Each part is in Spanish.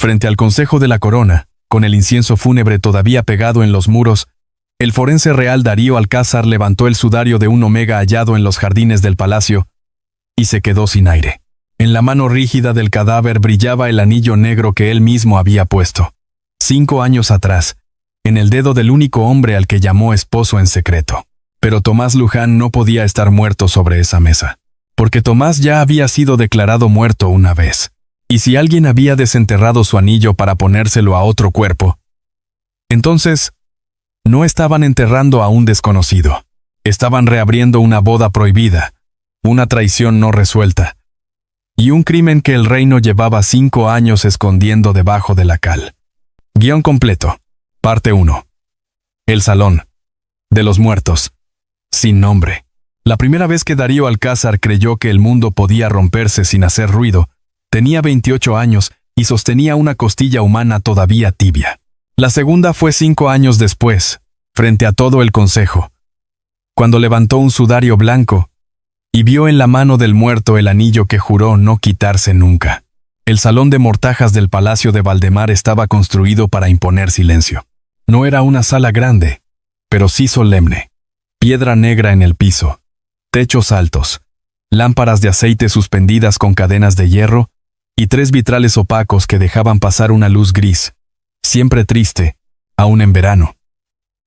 Frente al Consejo de la Corona, con el incienso fúnebre todavía pegado en los muros, el forense real Darío Alcázar levantó el sudario de un omega hallado en los jardines del palacio y se quedó sin aire. En la mano rígida del cadáver brillaba el anillo negro que él mismo había puesto, 5 años atrás, en el dedo del único hombre al que llamó esposo en secreto. Pero Tomás Luján no podía estar muerto sobre esa mesa, porque Tomás ya había sido declarado muerto una vez. Y si alguien había desenterrado su anillo para ponérselo a otro cuerpo, entonces no estaban enterrando a un desconocido. Estaban reabriendo una boda prohibida, una traición no resuelta, y un crimen que el reino llevaba 5 años escondiendo debajo de la cal. Guión completo. Parte 1. El salón de los muertos. Sin nombre. La primera vez que Darío Alcázar creyó que el mundo podía romperse sin hacer ruido, tenía 28 años y sostenía una costilla humana todavía tibia. La segunda fue 5 años después, frente a todo el consejo, cuando levantó un sudario blanco y vio en la mano del muerto el anillo que juró no quitarse nunca. El salón de mortajas del Palacio de Valdemar estaba construido para imponer silencio. No era una sala grande, pero sí solemne. Piedra negra en el piso, techos altos, lámparas de aceite suspendidas con cadenas de hierro y 3 vitrales opacos que dejaban pasar una luz gris, siempre triste, aún en verano.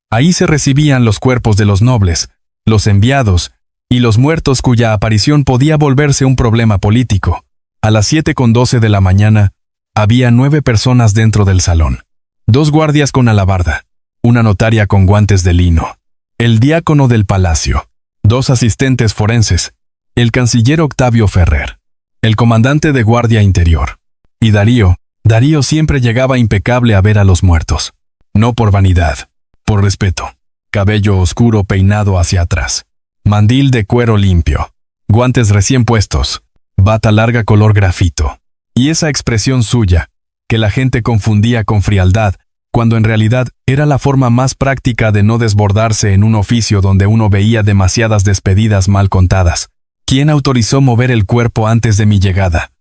Ahí se recibían los cuerpos de los nobles, los enviados y los muertos cuya aparición podía volverse un problema político. A las 7:12 de la mañana, había 9 personas dentro del salón. 2 guardias con alabarda, una notaria con guantes de lino, el diácono del palacio, 2 asistentes forenses, el canciller Octavio Ferrer, el comandante de guardia interior, y Darío siempre llegaba impecable a ver a los muertos. No por vanidad, por respeto. Cabello oscuro peinado hacia atrás, mandil de cuero limpio, guantes recién puestos, bata larga color grafito, y esa expresión suya, que la gente confundía con frialdad, cuando en realidad era la forma más práctica de no desbordarse en un oficio donde uno veía demasiadas despedidas mal contadas. ¿Quién autorizó mover el cuerpo antes de mi llegada?,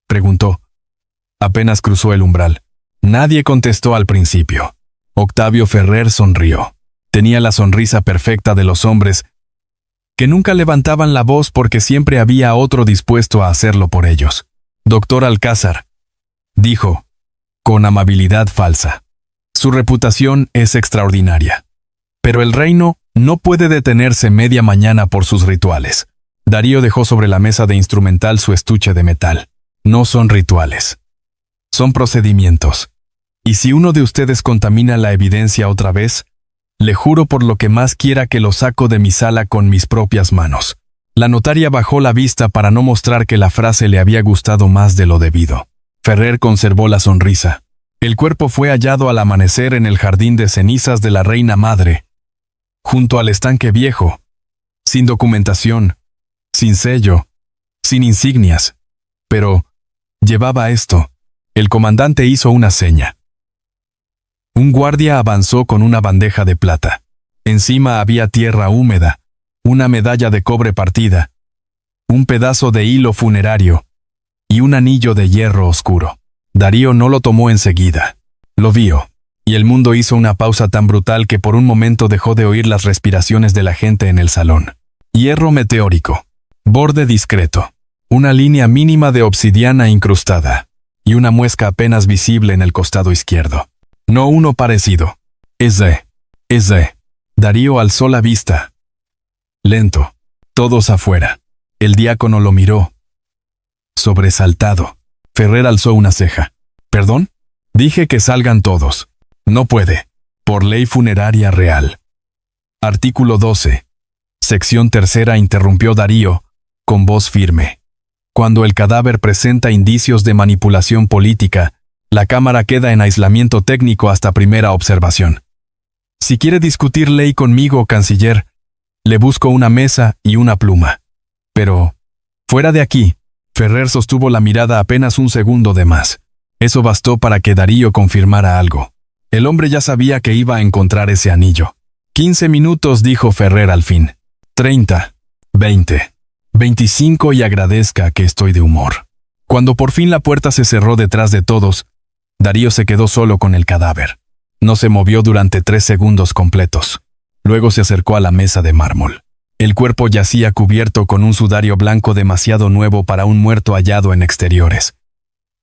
preguntó. Apenas cruzó el umbral. Nadie contestó al principio. Octavio Ferrer sonrió. Tenía la sonrisa perfecta de los hombres que nunca levantaban la voz porque siempre había otro dispuesto a hacerlo por ellos. Doctor Alcázar, dijo, con amabilidad falsa. Su reputación es extraordinaria. Pero el reino no puede detenerse media mañana por sus rituales. Darío dejó sobre la mesa de instrumental su estuche de metal. No son rituales. Son procedimientos. Y si uno de ustedes contamina la evidencia otra vez, le juro por lo que más quiera que lo saco de mi sala con mis propias manos. La notaria bajó la vista para no mostrar que la frase le había gustado más de lo debido. Ferrer conservó la sonrisa. El cuerpo fue hallado al amanecer en el jardín de cenizas de la Reina Madre, junto al estanque viejo, sin documentación, sin sello, sin insignias. Pero llevaba esto. El comandante hizo una seña. Un guardia avanzó con una bandeja de plata. Encima había tierra húmeda, una medalla de cobre partida, un pedazo de hilo funerario y un anillo de hierro oscuro. Darío no lo tomó enseguida. Lo vio, y el mundo hizo una pausa tan brutal que por un momento dejó de oír las respiraciones de la gente en el salón. Hierro meteórico, borde discreto, una línea mínima de obsidiana incrustada, y una muesca apenas visible en el costado izquierdo. No uno parecido. Ese. Darío alzó la vista. Lento. Todos afuera. El diácono lo miró. Sobresaltado. Ferrer alzó una ceja. ¿Perdón? Dije que salgan todos. No puede. Por ley funeraria real. Artículo 12. Sección 3 interrumpió Darío, con voz firme. Cuando el cadáver presenta indicios de manipulación política, la Cámara queda en aislamiento técnico hasta primera observación. Si quiere discutir ley conmigo, canciller, le busco una mesa y una pluma. Pero, fuera de aquí, Ferrer sostuvo la mirada apenas un segundo de más. Eso bastó para que Darío confirmara algo. El hombre ya sabía que iba a encontrar ese anillo. 15 minutos, dijo Ferrer al fin. 30, 20, 25 y agradezca que estoy de humor. Cuando por fin la puerta se cerró detrás de todos, Darío se quedó solo con el cadáver. No se movió durante 3 segundos completos. Luego se acercó a la mesa de mármol. El cuerpo yacía cubierto con un sudario blanco demasiado nuevo para un muerto hallado en exteriores.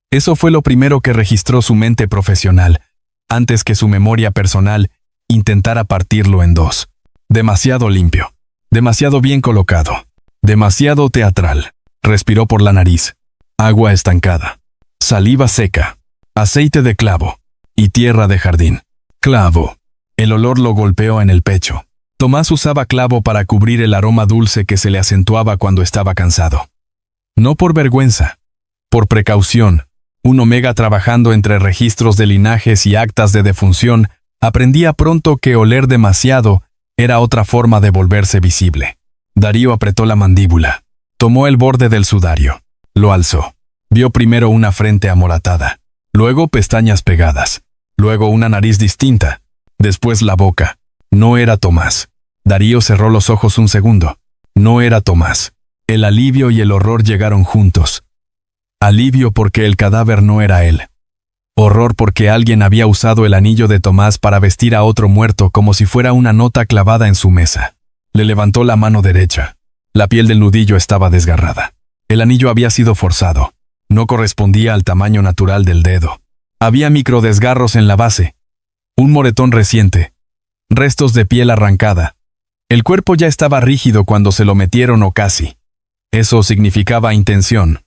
Eso fue lo primero que registró su mente profesional, antes que su memoria personal intentara partirlo en dos. Demasiado limpio, demasiado bien colocado, demasiado teatral. Respiró por la nariz. Agua estancada, saliva seca, aceite de clavo y tierra de jardín. Clavo. El olor lo golpeó en el pecho. Tomás usaba clavo para cubrir el aroma dulce que se le acentuaba cuando estaba cansado. No por vergüenza, por precaución. Un omega trabajando entre registros de linajes y actas de defunción, aprendía pronto que oler demasiado era otra forma de volverse visible. Darío apretó la mandíbula. Tomó el borde del sudario. Lo alzó. Vio primero una frente amoratada, luego pestañas pegadas, luego una nariz distinta, después la boca. No era Tomás. Darío cerró los ojos un segundo. No era Tomás. El alivio y el horror llegaron juntos. Alivio porque el cadáver no era él. Horror porque alguien había usado el anillo de Tomás para vestir a otro muerto como si fuera una nota clavada en su mesa. Le levantó la mano derecha. La piel del nudillo estaba desgarrada. El anillo había sido forzado. No correspondía al tamaño natural del dedo. Había microdesgarros en la base. Un moretón reciente. Restos de piel arrancada. El cuerpo ya estaba rígido cuando se lo metieron o casi. Eso significaba intención,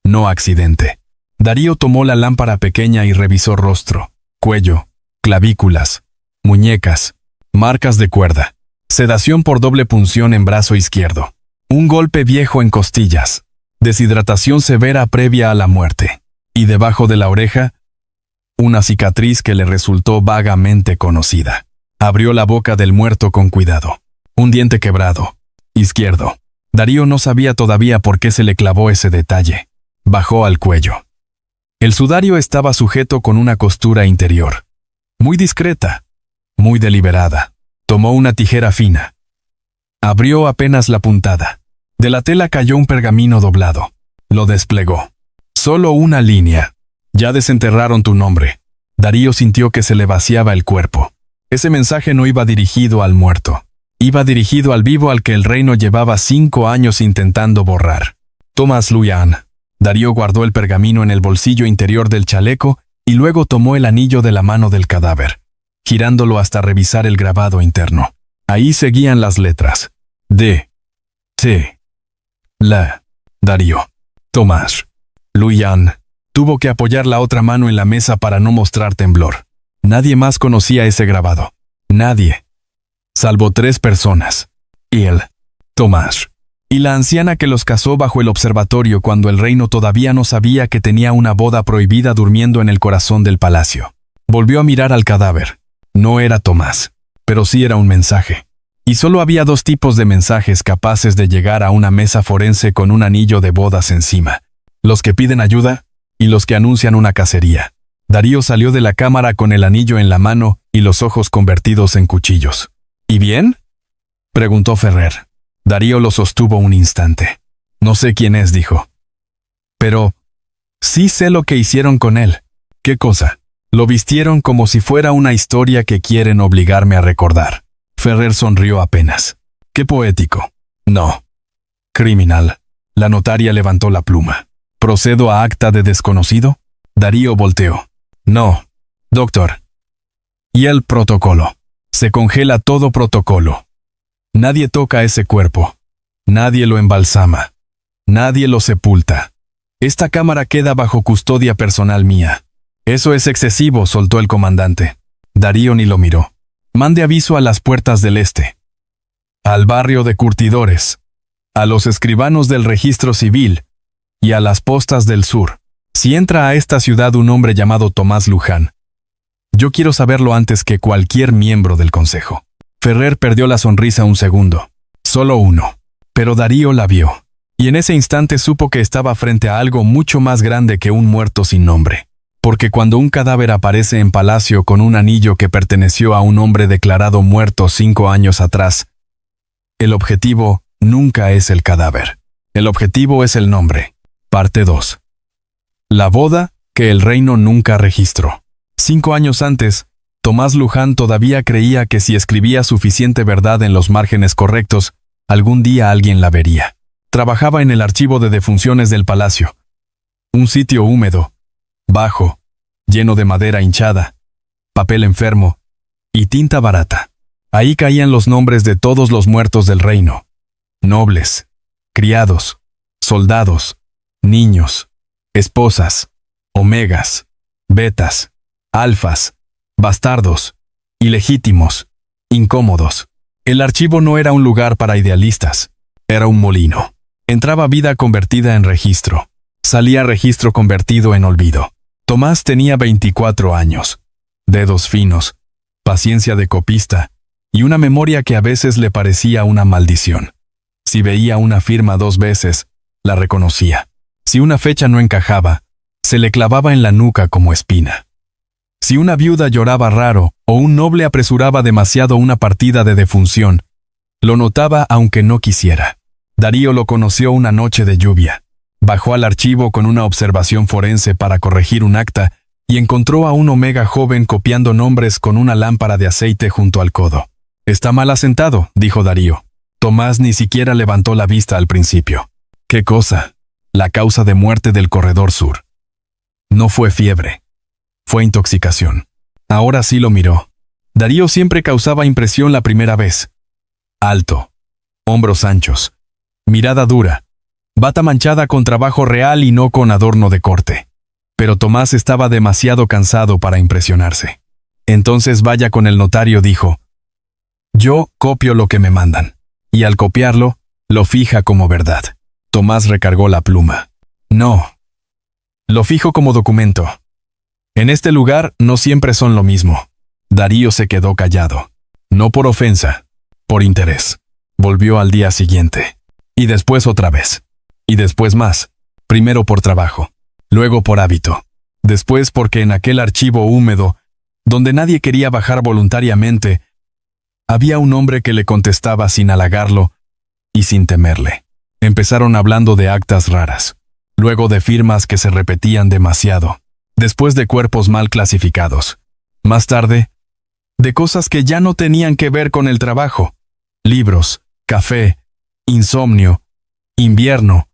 no accidente. Darío tomó la lámpara pequeña y revisó rostro, cuello, clavículas, muñecas, marcas de cuerda, sedación por doble punción en brazo izquierdo, un golpe viejo en costillas, deshidratación severa previa a la muerte, y debajo de la oreja, una cicatriz que le resultó vagamente conocida. Abrió la boca del muerto con cuidado. Un diente quebrado, izquierdo. Darío no sabía todavía por qué se le clavó ese detalle. Bajó al cuello. El sudario estaba sujeto con una costura interior. Muy discreta, muy deliberada. Tomó una tijera fina. Abrió apenas la puntada. De la tela cayó un pergamino doblado. Lo desplegó. Solo una línea. Ya desenterraron tu nombre. Darío sintió que se le vaciaba el cuerpo. Ese mensaje no iba dirigido al muerto. Iba dirigido al vivo al que el reino llevaba 5 años intentando borrar. Tomás Luyan. Darío guardó el pergamino en el bolsillo interior del chaleco y luego tomó el anillo de la mano del cadáver, girándolo hasta revisar el grabado interno. Ahí seguían las letras. D. T. La. Darío. Tomás Luyan. Tuvo que apoyar la otra mano en la mesa para no mostrar temblor. Nadie más conocía ese grabado. Nadie. Salvo 3 personas. Él, Tomás, y la anciana que los casó bajo el observatorio cuando el reino todavía no sabía que tenía una boda prohibida durmiendo en el corazón del palacio. Volvió a mirar al cadáver. No era Tomás, pero sí era un mensaje. Y solo había 2 tipos de mensajes capaces de llegar a una mesa forense con un anillo de bodas encima. Los que piden ayuda y los que anuncian una cacería. Darío salió de la cámara con el anillo en la mano y los ojos convertidos en cuchillos. ¿Y bien?, preguntó Ferrer. Darío lo sostuvo un instante. No sé quién es, dijo. Pero sí sé lo que hicieron con él. ¿Qué cosa? Lo vistieron como si fuera una historia que quieren obligarme a recordar. Ferrer sonrió apenas. Qué poético. No. Criminal. La notaria levantó la pluma. ¿Procedo a acta de desconocido? Darío volteó. No, doctor. Y el protocolo. Se congela todo protocolo. Nadie toca ese cuerpo. Nadie lo embalsama. Nadie lo sepulta. Esta cámara queda bajo custodia personal mía. Eso es excesivo, soltó el comandante. Darío ni lo miró. Mande aviso a las puertas del este. Al barrio de curtidores. A los escribanos del registro civil. Y a las postas del sur. Si entra a esta ciudad un hombre llamado Tomás Luján, yo quiero saberlo antes que cualquier miembro del consejo. Ferrer perdió la sonrisa un segundo. Solo uno. Pero Darío la vio. Y en ese instante supo que estaba frente a algo mucho más grande que un muerto sin nombre. Porque cuando un cadáver aparece en palacio con un anillo que perteneció a un hombre declarado muerto 5 años atrás, el objetivo nunca es el cadáver. El objetivo es el nombre. Parte 2. La boda que el reino nunca registró. 5 años antes, Tomás Luján todavía creía que si escribía suficiente verdad en los márgenes correctos, algún día alguien la vería. Trabajaba en el archivo de defunciones del palacio. Un sitio húmedo, bajo, lleno de madera hinchada, papel enfermo y tinta barata. Ahí caían los nombres de todos los muertos del reino. Nobles, criados, soldados, niños, esposas, omegas, betas, alfas, bastardos, ilegítimos, incómodos. El archivo no era un lugar para idealistas, era un molino. Entraba vida convertida en registro, salía registro convertido en olvido. Tomás tenía 24 años, dedos finos, paciencia de copista y una memoria que a veces le parecía una maldición. Si veía una firma 2 veces, la reconocía. Si una fecha no encajaba, se le clavaba en la nuca como espina. Si una viuda lloraba raro o un noble apresuraba demasiado una partida de defunción, lo notaba aunque no quisiera. Darío lo conoció una noche de lluvia. Bajó al archivo con una observación forense para corregir un acta y encontró a un omega joven copiando nombres con una lámpara de aceite junto al codo. «Está mal asentado», dijo Darío. Tomás ni siquiera levantó la vista al principio. «¿Qué cosa?» «La causa de muerte del corredor sur». No fue fiebre. Fue intoxicación. Ahora sí lo miró. Darío siempre causaba impresión la primera vez. Alto. Hombros anchos. Mirada dura. Bata manchada con trabajo real y no con adorno de corte. Pero Tomás estaba demasiado cansado para impresionarse. Entonces vaya con el notario, dijo. Yo copio lo que me mandan. Y al copiarlo, lo fija como verdad. Tomás recargó la pluma. No. Lo fijo como documento. En este lugar no siempre son lo mismo. Darío se quedó callado. No por ofensa, por interés. Volvió al día siguiente. Y después otra vez. Y después más. Primero por trabajo. Luego por hábito. Después porque en aquel archivo húmedo, donde nadie quería bajar voluntariamente, había un hombre que le contestaba sin halagarlo y sin temerle. Empezaron hablando de actas raras. Luego de firmas que se repetían demasiado. Después de cuerpos mal clasificados. Más tarde, de cosas que ya no tenían que ver con el trabajo. Libros, café, insomnio, invierno,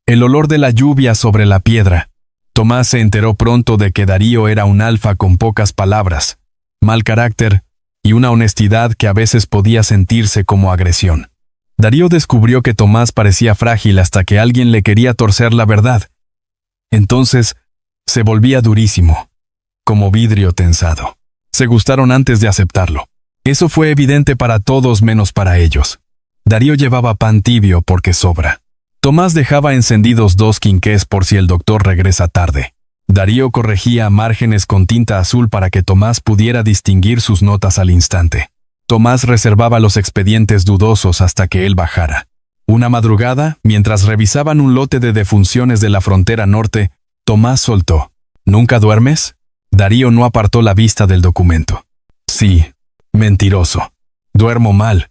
el olor de la lluvia sobre la piedra. Tomás se enteró pronto de que Darío era un alfa con pocas palabras, mal carácter y una honestidad que a veces podía sentirse como agresión. Darío descubrió que Tomás parecía frágil hasta que alguien le quería torcer la verdad. Entonces, se volvía durísimo, como vidrio tensado. Se gustaron antes de aceptarlo. Eso fue evidente para todos menos para ellos. Darío llevaba pan tibio porque sobra. Tomás dejaba encendidos 2 quinqués por si el doctor regresa tarde. Darío corregía márgenes con tinta azul para que Tomás pudiera distinguir sus notas al instante. Tomás reservaba los expedientes dudosos hasta que él bajara. Una madrugada, mientras revisaban un lote de defunciones de la frontera norte, Tomás soltó. ¿Nunca duermes? Darío no apartó la vista del documento. Sí, mentiroso. Duermo mal.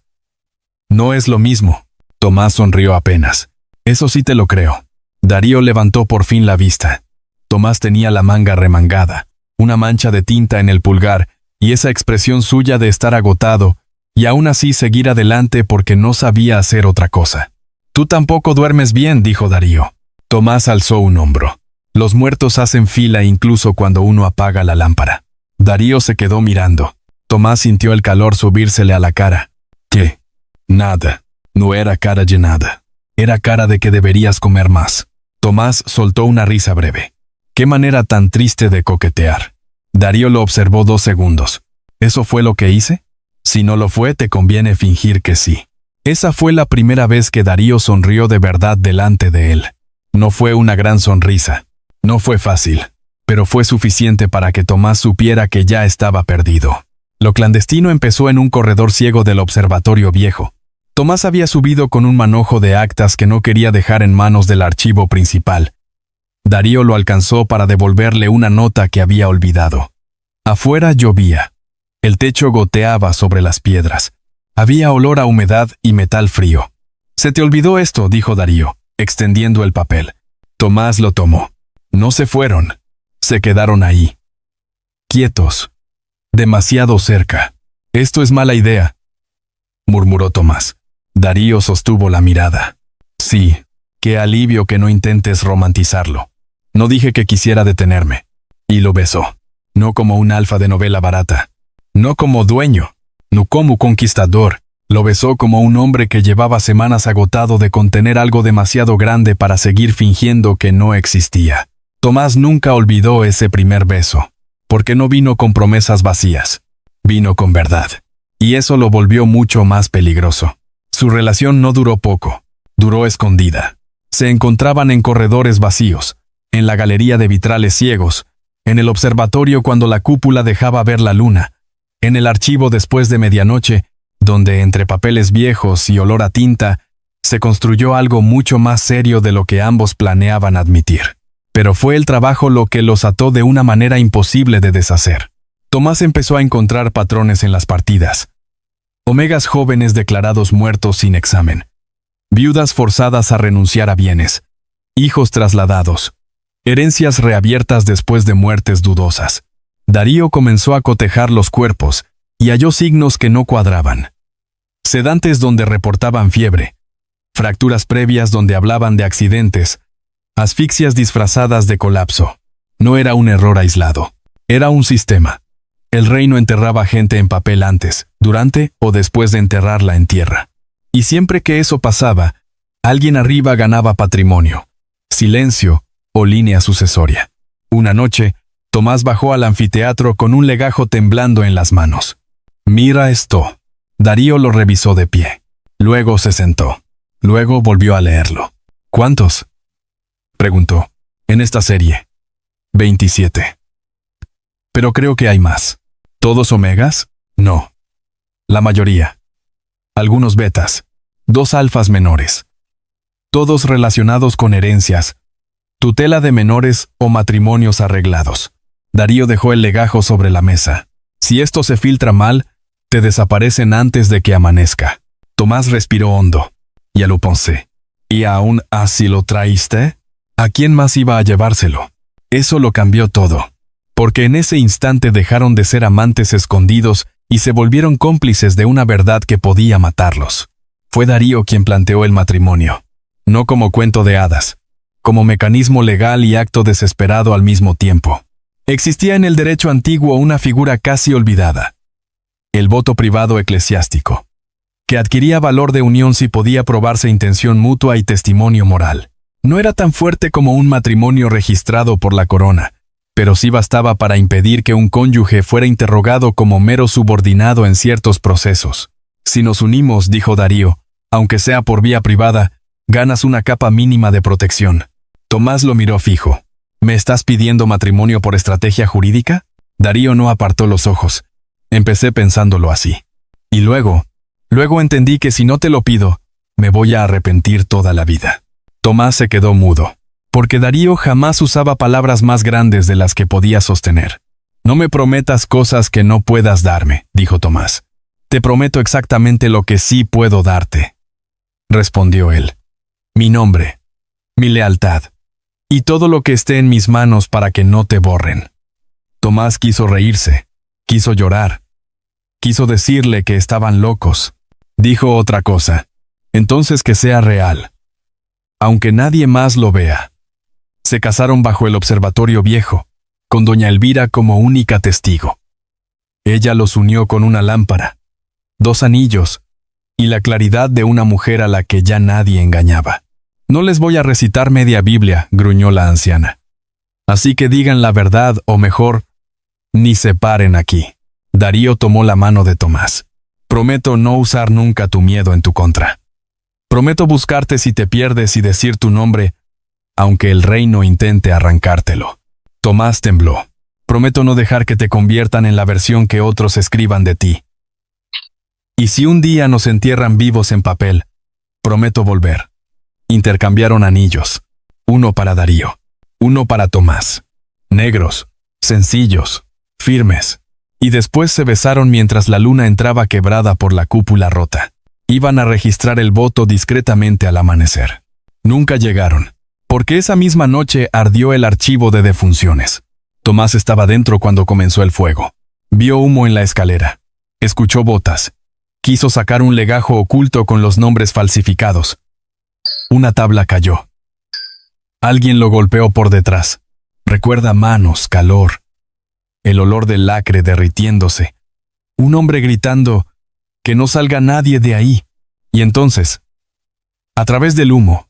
No es lo mismo. Tomás sonrió apenas. Eso sí te lo creo. Darío levantó por fin la vista. Tomás tenía la manga remangada, una mancha de tinta en el pulgar y esa expresión suya de estar agotado y aún así seguir adelante porque no sabía hacer otra cosa. Tú tampoco duermes bien, dijo Darío. Tomás alzó un hombro. Los muertos hacen fila incluso cuando uno apaga la lámpara. Darío se quedó mirando. Tomás sintió el calor subírsele a la cara. ¿Qué? Nada. No era cara llenada. Era cara de que deberías comer más. Tomás soltó una risa breve. Qué manera tan triste de coquetear. Darío lo observó 2 segundos. ¿Eso fue lo que hice? Si no lo fue, te conviene fingir que sí. Esa fue la primera vez que Darío sonrió de verdad delante de él. No fue una gran sonrisa. No fue fácil, pero fue suficiente para que Tomás supiera que ya estaba perdido. Lo clandestino empezó en un corredor ciego del observatorio viejo. Tomás había subido con un manojo de actas que no quería dejar en manos del archivo principal. Darío lo alcanzó para devolverle una nota que había olvidado. Afuera llovía. El techo goteaba sobre las piedras. Había olor a humedad y metal frío. «Se te olvidó esto», dijo Darío, extendiendo el papel. Tomás lo tomó. No se fueron. Se quedaron ahí. Quietos. Demasiado cerca. Esto es mala idea, murmuró Tomás. Darío sostuvo la mirada. Sí, qué alivio que no intentes romantizarlo. No dije que quisiera detenerme. Y lo besó. No como un alfa de novela barata. No como dueño. No como conquistador. Lo besó como un hombre que llevaba semanas agotado de contener algo demasiado grande para seguir fingiendo que no existía. Tomás nunca olvidó ese primer beso, porque no vino con promesas vacías. Vino con verdad. Y eso lo volvió mucho más peligroso. Su relación no duró poco. Duró escondida. Se encontraban en corredores vacíos, en la galería de vitrales ciegos, en el observatorio cuando la cúpula dejaba ver la luna, en el archivo después de medianoche, donde entre papeles viejos y olor a tinta, se construyó algo mucho más serio de lo que ambos planeaban admitir. Pero fue el trabajo lo que los ató de una manera imposible de deshacer. Tomás empezó a encontrar patrones en las partidas. Omegas jóvenes declarados muertos sin examen. Viudas forzadas a renunciar a bienes. Hijos trasladados. Herencias reabiertas después de muertes dudosas. Darío comenzó a cotejar los cuerpos y halló signos que no cuadraban. Sedantes donde reportaban fiebre. Fracturas previas donde hablaban de accidentes. Asfixias disfrazadas de colapso. No era un error aislado. Era un sistema. El reino enterraba gente en papel antes, durante o después de enterrarla en tierra. Y siempre que eso pasaba, alguien arriba ganaba patrimonio, silencio o línea sucesoria. Una noche, Tomás bajó al anfiteatro con un legajo temblando en las manos. Mira esto. Darío lo revisó de pie. Luego se sentó. Luego volvió a leerlo. ¿Cuántos?, preguntó. En esta serie. 27. Pero creo que hay más. ¿Todos omegas? No. La mayoría. Algunos betas. 2 alfas menores. Todos relacionados con herencias, tutela de menores o matrimonios arreglados. Darío dejó el legajo sobre la mesa. Si esto se filtra mal, te desaparecen antes de que amanezca. Tomás respiró hondo. Ya lo pensé. ¿Y aún así lo traíste? ¿A quién más iba a llevárselo? Eso lo cambió todo. Porque en ese instante dejaron de ser amantes escondidos y se volvieron cómplices de una verdad que podía matarlos. Fue Darío quien planteó el matrimonio. No como cuento de hadas, como mecanismo legal y acto desesperado al mismo tiempo. Existía en el derecho antiguo una figura casi olvidada. El voto privado eclesiástico, que adquiría valor de unión si podía probarse intención mutua y testimonio moral. No era tan fuerte como un matrimonio registrado por la corona, pero sí bastaba para impedir que un cónyuge fuera interrogado como mero subordinado en ciertos procesos. Si nos unimos, dijo Darío, aunque sea por vía privada, ganas una capa mínima de protección. Tomás lo miró fijo. ¿Me estás pidiendo matrimonio por estrategia jurídica? Darío no apartó los ojos. Empecé pensándolo así. Y luego entendí que si no te lo pido, me voy a arrepentir toda la vida. Tomás se quedó mudo, porque Darío jamás usaba palabras más grandes de las que podía sostener. No me prometas cosas que no puedas darme, dijo Tomás. Te prometo exactamente lo que sí puedo darte, respondió él. Mi nombre, mi lealtad, y todo lo que esté en mis manos para que no te borren. Tomás quiso reírse, quiso llorar, quiso decirle que estaban locos. Dijo otra cosa, entonces que sea real, aunque nadie más lo vea. Se casaron bajo el observatorio viejo, con doña Elvira como única testigo. Ella los unió con una lámpara, 2 anillos, y la claridad de una mujer a la que ya nadie engañaba. No les voy a recitar media Biblia, gruñó la anciana. Así que digan la verdad, o mejor, ni se paren aquí. Darío tomó la mano de Tomás. Prometo no usar nunca tu miedo en tu contra. Prometo buscarte si te pierdes y decir tu nombre, aunque el reino intente arrancártelo. Tomás tembló. Prometo no dejar que te conviertan en la versión que otros escriban de ti. Y si un día nos entierran vivos en papel, prometo volver. Intercambiaron anillos. Uno para Darío, uno para Tomás. Negros, sencillos, firmes. Y después se besaron mientras la luna entraba quebrada por la cúpula rota. Iban a registrar el voto discretamente al amanecer. Nunca llegaron, porque esa misma noche ardió el archivo de defunciones. Tomás estaba dentro cuando comenzó el fuego. Vio humo en la escalera. Escuchó botas. Quiso sacar un legajo oculto con los nombres falsificados. Una tabla cayó. Alguien lo golpeó por detrás. Recuerda manos, calor. El olor del lacre derritiéndose. Un hombre gritando, «¡Que no salga nadie de ahí!». Y entonces, a través del humo,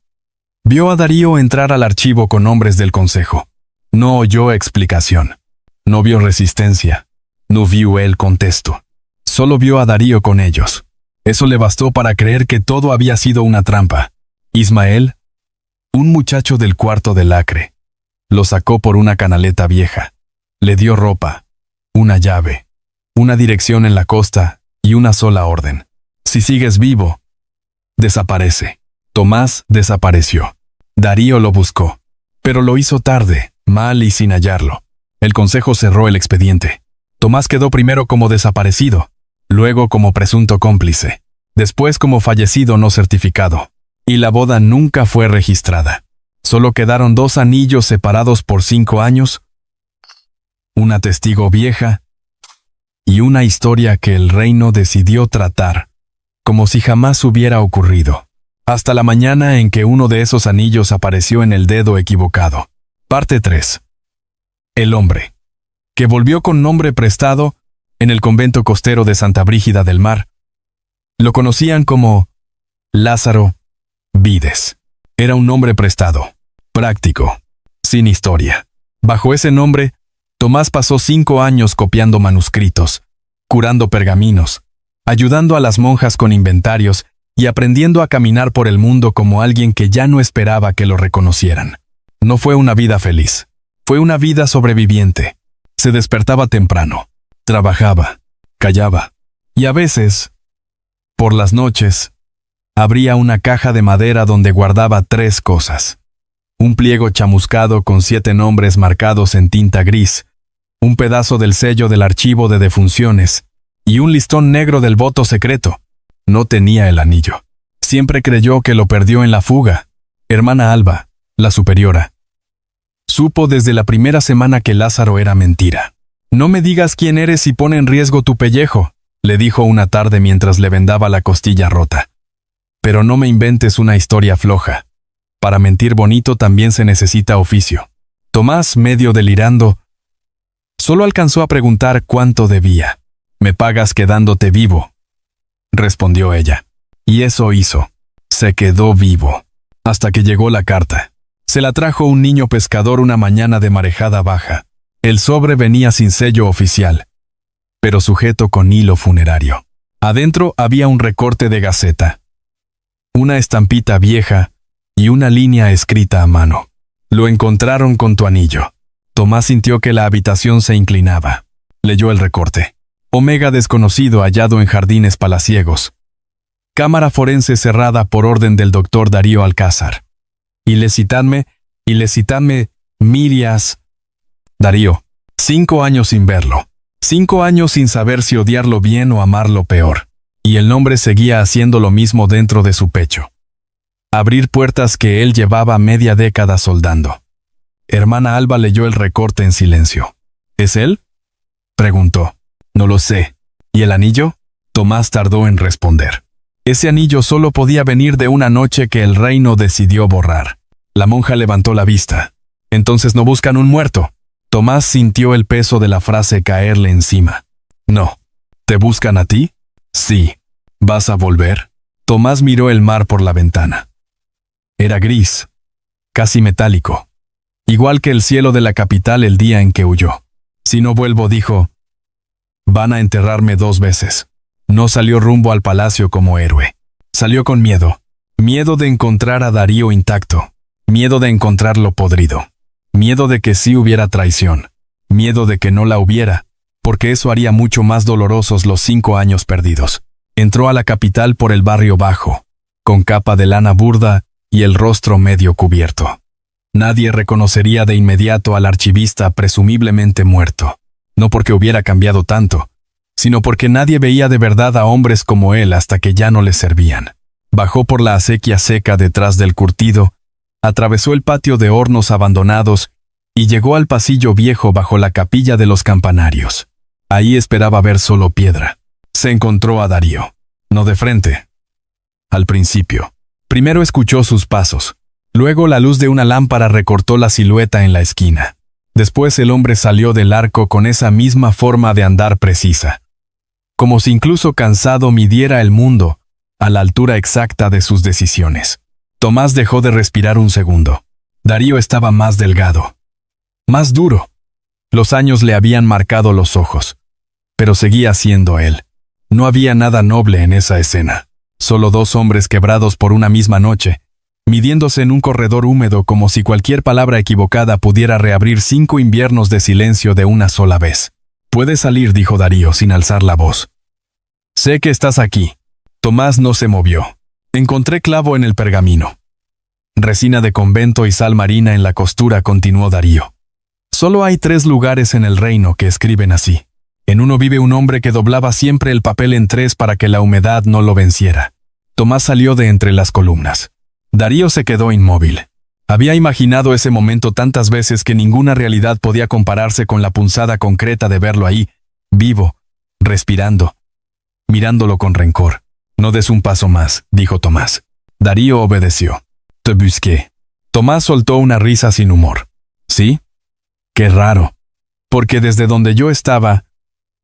vio a Darío entrar al archivo con hombres del consejo. No oyó explicación. No vio resistencia. No vio el contesto. Solo vio a Darío con ellos. Eso le bastó para creer que todo había sido una trampa. Ismael, un muchacho del cuarto del lacre, lo sacó por una canaleta vieja. Le dio ropa, una llave, una dirección en la costa y una sola orden. Si sigues vivo, desaparece. Tomás desapareció. Darío lo buscó, pero lo hizo tarde, mal y sin hallarlo. El consejo cerró el expediente. Tomás quedó primero como desaparecido, luego como presunto cómplice, después como fallecido no certificado. Y la boda nunca fue registrada. Solo quedaron 2 anillos separados por 5 años, una testigo vieja y una historia que el reino decidió tratar como si jamás hubiera ocurrido. Hasta la mañana en que uno de esos anillos apareció en el dedo equivocado. Parte 3. El hombre, que volvió con nombre prestado en el convento costero de Santa Brígida del Mar. Lo conocían como Lázaro Vides. Era un nombre prestado, práctico, sin historia. Bajo ese nombre, Tomás pasó 5 años copiando manuscritos, curando pergaminos, ayudando a las monjas con inventarios y aprendiendo a caminar por el mundo como alguien que ya no esperaba que lo reconocieran. No fue una vida feliz, fue una vida sobreviviente. Se despertaba temprano, trabajaba, callaba, y a veces, por las noches, abría una caja de madera donde guardaba 3 cosas. Un pliego chamuscado con 7 nombres marcados en tinta gris, un pedazo del sello del archivo de defunciones y un listón negro del voto secreto. No tenía el anillo. Siempre creyó que lo perdió en la fuga. Hermana Alba, la superiora, supo desde la primera semana que Lázaro era mentira. «No me digas quién eres y pone en riesgo tu pellejo», le dijo una tarde mientras le vendaba la costilla rota. «Pero no me inventes una historia floja. Para mentir bonito también se necesita oficio». Tomás, medio delirando, solo alcanzó a preguntar cuánto debía. «Me pagas quedándote vivo», respondió ella. Y eso hizo. Se quedó vivo. Hasta que llegó la carta. Se la trajo un niño pescador una mañana de marejada baja. El sobre venía sin sello oficial, pero sujeto con hilo funerario. Adentro había un recorte de gaceta, una estampita vieja y una línea escrita a mano. «Lo encontraron con tu anillo». Tomás sintió que la habitación se inclinaba. Leyó el recorte. «Omega desconocido hallado en jardines palaciegos. Cámara forense cerrada por orden del doctor Darío Alcázar. Ilecitadme, Mirias». Darío, 5 años sin verlo. 5 años sin saber si odiarlo bien o amarlo peor. Y el nombre seguía haciendo lo mismo dentro de su pecho. Abrir puertas que él llevaba media década soldando. Hermana Alba leyó el recorte en silencio. «¿Es él?», preguntó. «No lo sé». «¿Y el anillo?». Tomás tardó en responder. Ese anillo solo podía venir de una noche que el reino decidió borrar. La monja levantó la vista. «¿Entonces no buscan un muerto?». Tomás sintió el peso de la frase caerle encima. «No». «¿Te buscan a ti?». «Sí». «¿Vas a volver?». Tomás miró el mar por la ventana. Era gris, casi metálico, igual que el cielo de la capital el día en que huyó. «Si no vuelvo», dijo, «van a enterrarme 2 veces». No salió rumbo al palacio como héroe. Salió con miedo. Miedo de encontrar a Darío intacto. Miedo de encontrarlo podrido. Miedo de que sí hubiera traición. Miedo de que no la hubiera, porque eso haría mucho más dolorosos los 5 años perdidos. Entró a la capital por el barrio bajo, con capa de lana burda y el rostro medio cubierto. Nadie reconocería de inmediato al archivista presumiblemente muerto. No porque hubiera cambiado tanto, sino porque nadie veía de verdad a hombres como él hasta que ya no les servían. Bajó por la acequia seca detrás del curtido, atravesó el patio de hornos abandonados y llegó al pasillo viejo bajo la capilla de los campanarios. Ahí esperaba ver solo piedra. Se encontró a Darío. No de frente. Al principio. Primero escuchó sus pasos. Luego la luz de una lámpara recortó la silueta en la esquina. Después el hombre salió del arco con esa misma forma de andar precisa. Como si incluso cansado midiera el mundo a la altura exacta de sus decisiones. Tomás dejó de respirar un segundo. Darío estaba más delgado. Más duro. Los años le habían marcado los ojos. Pero seguía siendo él. No había nada noble en esa escena. Solo dos hombres quebrados por una misma noche, midiéndose en un corredor húmedo como si cualquier palabra equivocada pudiera reabrir 5 inviernos de silencio de una sola vez. «Puedes salir», dijo Darío sin alzar la voz. «Sé que estás aquí». Tomás no se movió. «Encontré clavo en el pergamino. Resina de convento y sal marina en la costura», continuó Darío. «Solo hay 3 lugares en el reino que escriben así. En uno vive un hombre que doblaba siempre el papel en 3 para que la humedad no lo venciera». Tomás salió de entre las columnas. Darío se quedó inmóvil. Había imaginado ese momento tantas veces que ninguna realidad podía compararse con la punzada concreta de verlo ahí, vivo, respirando, mirándolo con rencor. «No des un paso más», dijo Tomás. Darío obedeció. «Te busqué». Tomás soltó una risa sin humor. «¿Sí? Qué raro. Porque desde donde yo estaba,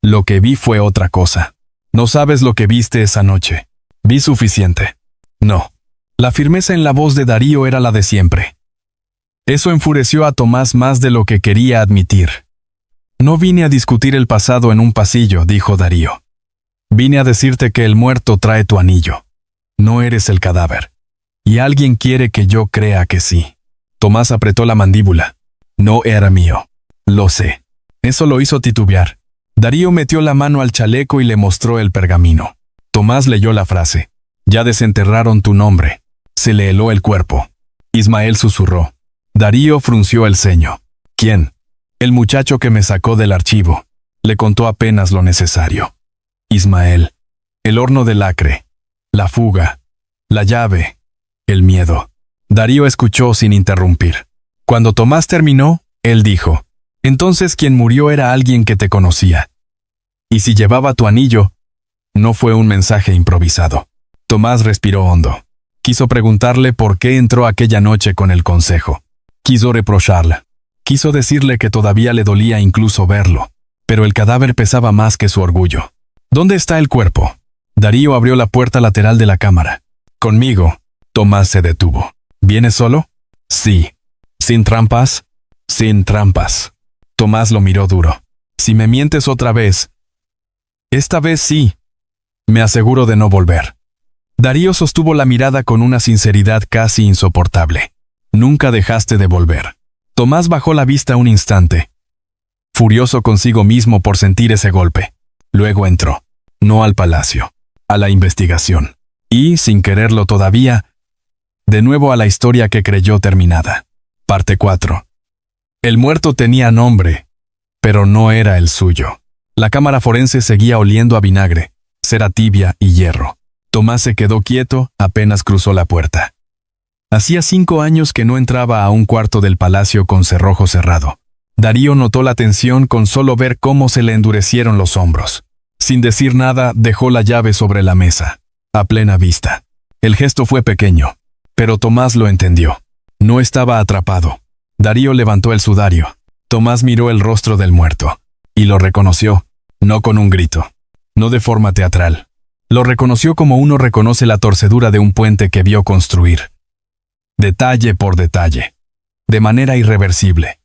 lo que vi fue otra cosa. No sabes lo que viste esa noche. Vi suficiente». «No». La firmeza en la voz de Darío era la de siempre. Eso enfureció a Tomás más de lo que quería admitir. «No vine a discutir el pasado en un pasillo», dijo Darío. «Vine a decirte que el muerto trae tu anillo. No eres el cadáver. Y alguien quiere que yo crea que sí». Tomás apretó la mandíbula. «No era mío. Lo sé». Eso lo hizo titubear. Darío metió la mano al chaleco y le mostró el pergamino. Tomás leyó la frase. «Ya desenterraron tu nombre. Se le heló el cuerpo». Ismael susurró. Darío frunció el ceño. «¿Quién?» «El muchacho que me sacó del archivo». Le contó apenas lo necesario. Ismael. El horno de lacre. La fuga. La llave. El miedo. Darío escuchó sin interrumpir. Cuando Tomás terminó, él dijo: «Entonces quien murió era alguien que te conocía. Y si llevaba tu anillo, no fue un mensaje improvisado». Tomás respiró hondo. Quiso preguntarle por qué entró aquella noche con el consejo. Quiso reprocharla. Quiso decirle que todavía le dolía incluso verlo. Pero el cadáver pesaba más que su orgullo. «¿Dónde está el cuerpo?» Darío abrió la puerta lateral de la cámara. «Conmigo». Tomás se detuvo. ¿Vienes solo?» «Sí». «¿Sin trampas?» «Sin trampas». Tomás lo miró duro. «Si me mientes otra vez». «Esta vez sí. Me aseguro de no volver». Darío sostuvo la mirada con una sinceridad casi insoportable. «Nunca dejaste de volver». Tomás bajó la vista un instante, furioso consigo mismo por sentir ese golpe. Luego entró, no al palacio, a la investigación. Y, sin quererlo todavía, de nuevo a la historia que creyó terminada. Parte 4. El muerto tenía nombre, pero no era el suyo. La cámara forense seguía oliendo a vinagre, cera tibia y hierro. Tomás se quedó quieto, apenas cruzó la puerta. Hacía 5 años que no entraba a un cuarto del palacio con cerrojo cerrado. Darío notó la tensión con solo ver cómo se le endurecieron los hombros. Sin decir nada, dejó la llave sobre la mesa, a plena vista. El gesto fue pequeño, pero Tomás lo entendió. No estaba atrapado. Darío levantó el sudario. Tomás miró el rostro del muerto, y lo reconoció, no con un grito, no de forma teatral. Lo reconoció como uno reconoce la torcedura de un puente que vio construir. Detalle por detalle. De manera irreversible.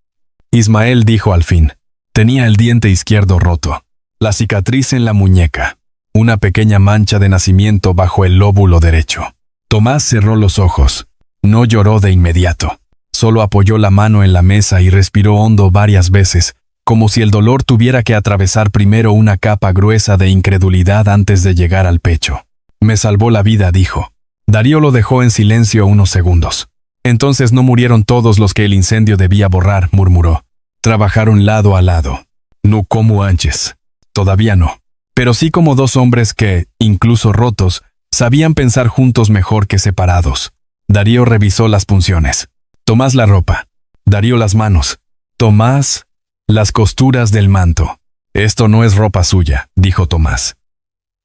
Ismael dijo al fin. Tenía el diente izquierdo roto. La cicatriz en la muñeca. Una pequeña mancha de nacimiento bajo el lóbulo derecho. Tomás cerró los ojos. No lloró de inmediato. Solo apoyó la mano en la mesa y respiró hondo varias veces, como si el dolor tuviera que atravesar primero una capa gruesa de incredulidad antes de llegar al pecho. «Me salvó la vida», dijo. Darío lo dejó en silencio unos segundos. «Entonces no murieron todos los que el incendio debía borrar», murmuró. «Trabajaron lado a lado. No como antes. Todavía no. Pero sí como 2 hombres que, incluso rotos, sabían pensar juntos mejor que separados». Darío revisó las punciones. Tomás la ropa. Darío las manos. Tomás, las costuras del manto. Esto no es ropa suya, dijo Tomás.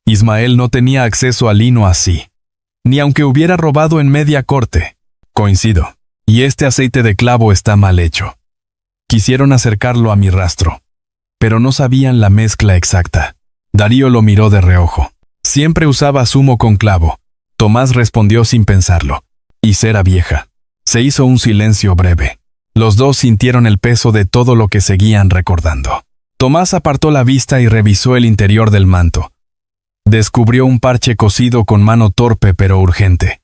Ismael no tenía acceso al lino así, ni aunque hubiera robado en media corte. Coincido. Y este aceite de clavo está mal hecho. Quisieron acercarlo a mi rastro, pero no sabían la mezcla exacta. Darío lo miró de reojo. Siempre usaba zumo con clavo. Tomás respondió sin pensarlo. Y cera vieja. Se hizo un silencio breve. Los dos sintieron el peso de todo lo que seguían recordando. Tomás apartó la vista y revisó el interior del manto. Descubrió un parche cosido con mano torpe pero urgente.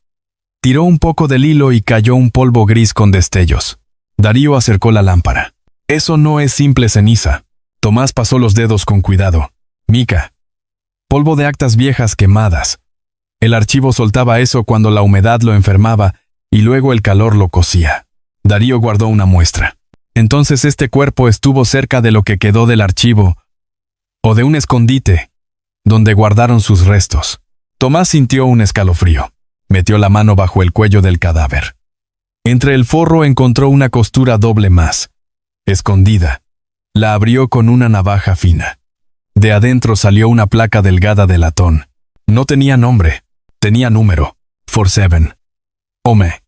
Tiró un poco del hilo y cayó un polvo gris con destellos. Darío acercó la lámpara. Eso no es simple ceniza. Tomás pasó los dedos con cuidado. Mica. Polvo de actas viejas quemadas. El archivo soltaba eso cuando la humedad lo enfermaba y luego el calor lo cocía. Darío guardó una muestra. Entonces este cuerpo estuvo cerca de lo que quedó del archivo, o de un escondite, donde guardaron sus restos. Tomás sintió un escalofrío. Metió la mano bajo el cuello del cadáver. Entre el forro encontró una costura doble más. Escondida. La abrió con una navaja fina. De adentro salió una placa delgada de latón. No tenía nombre. Tenía número. 47. Ome.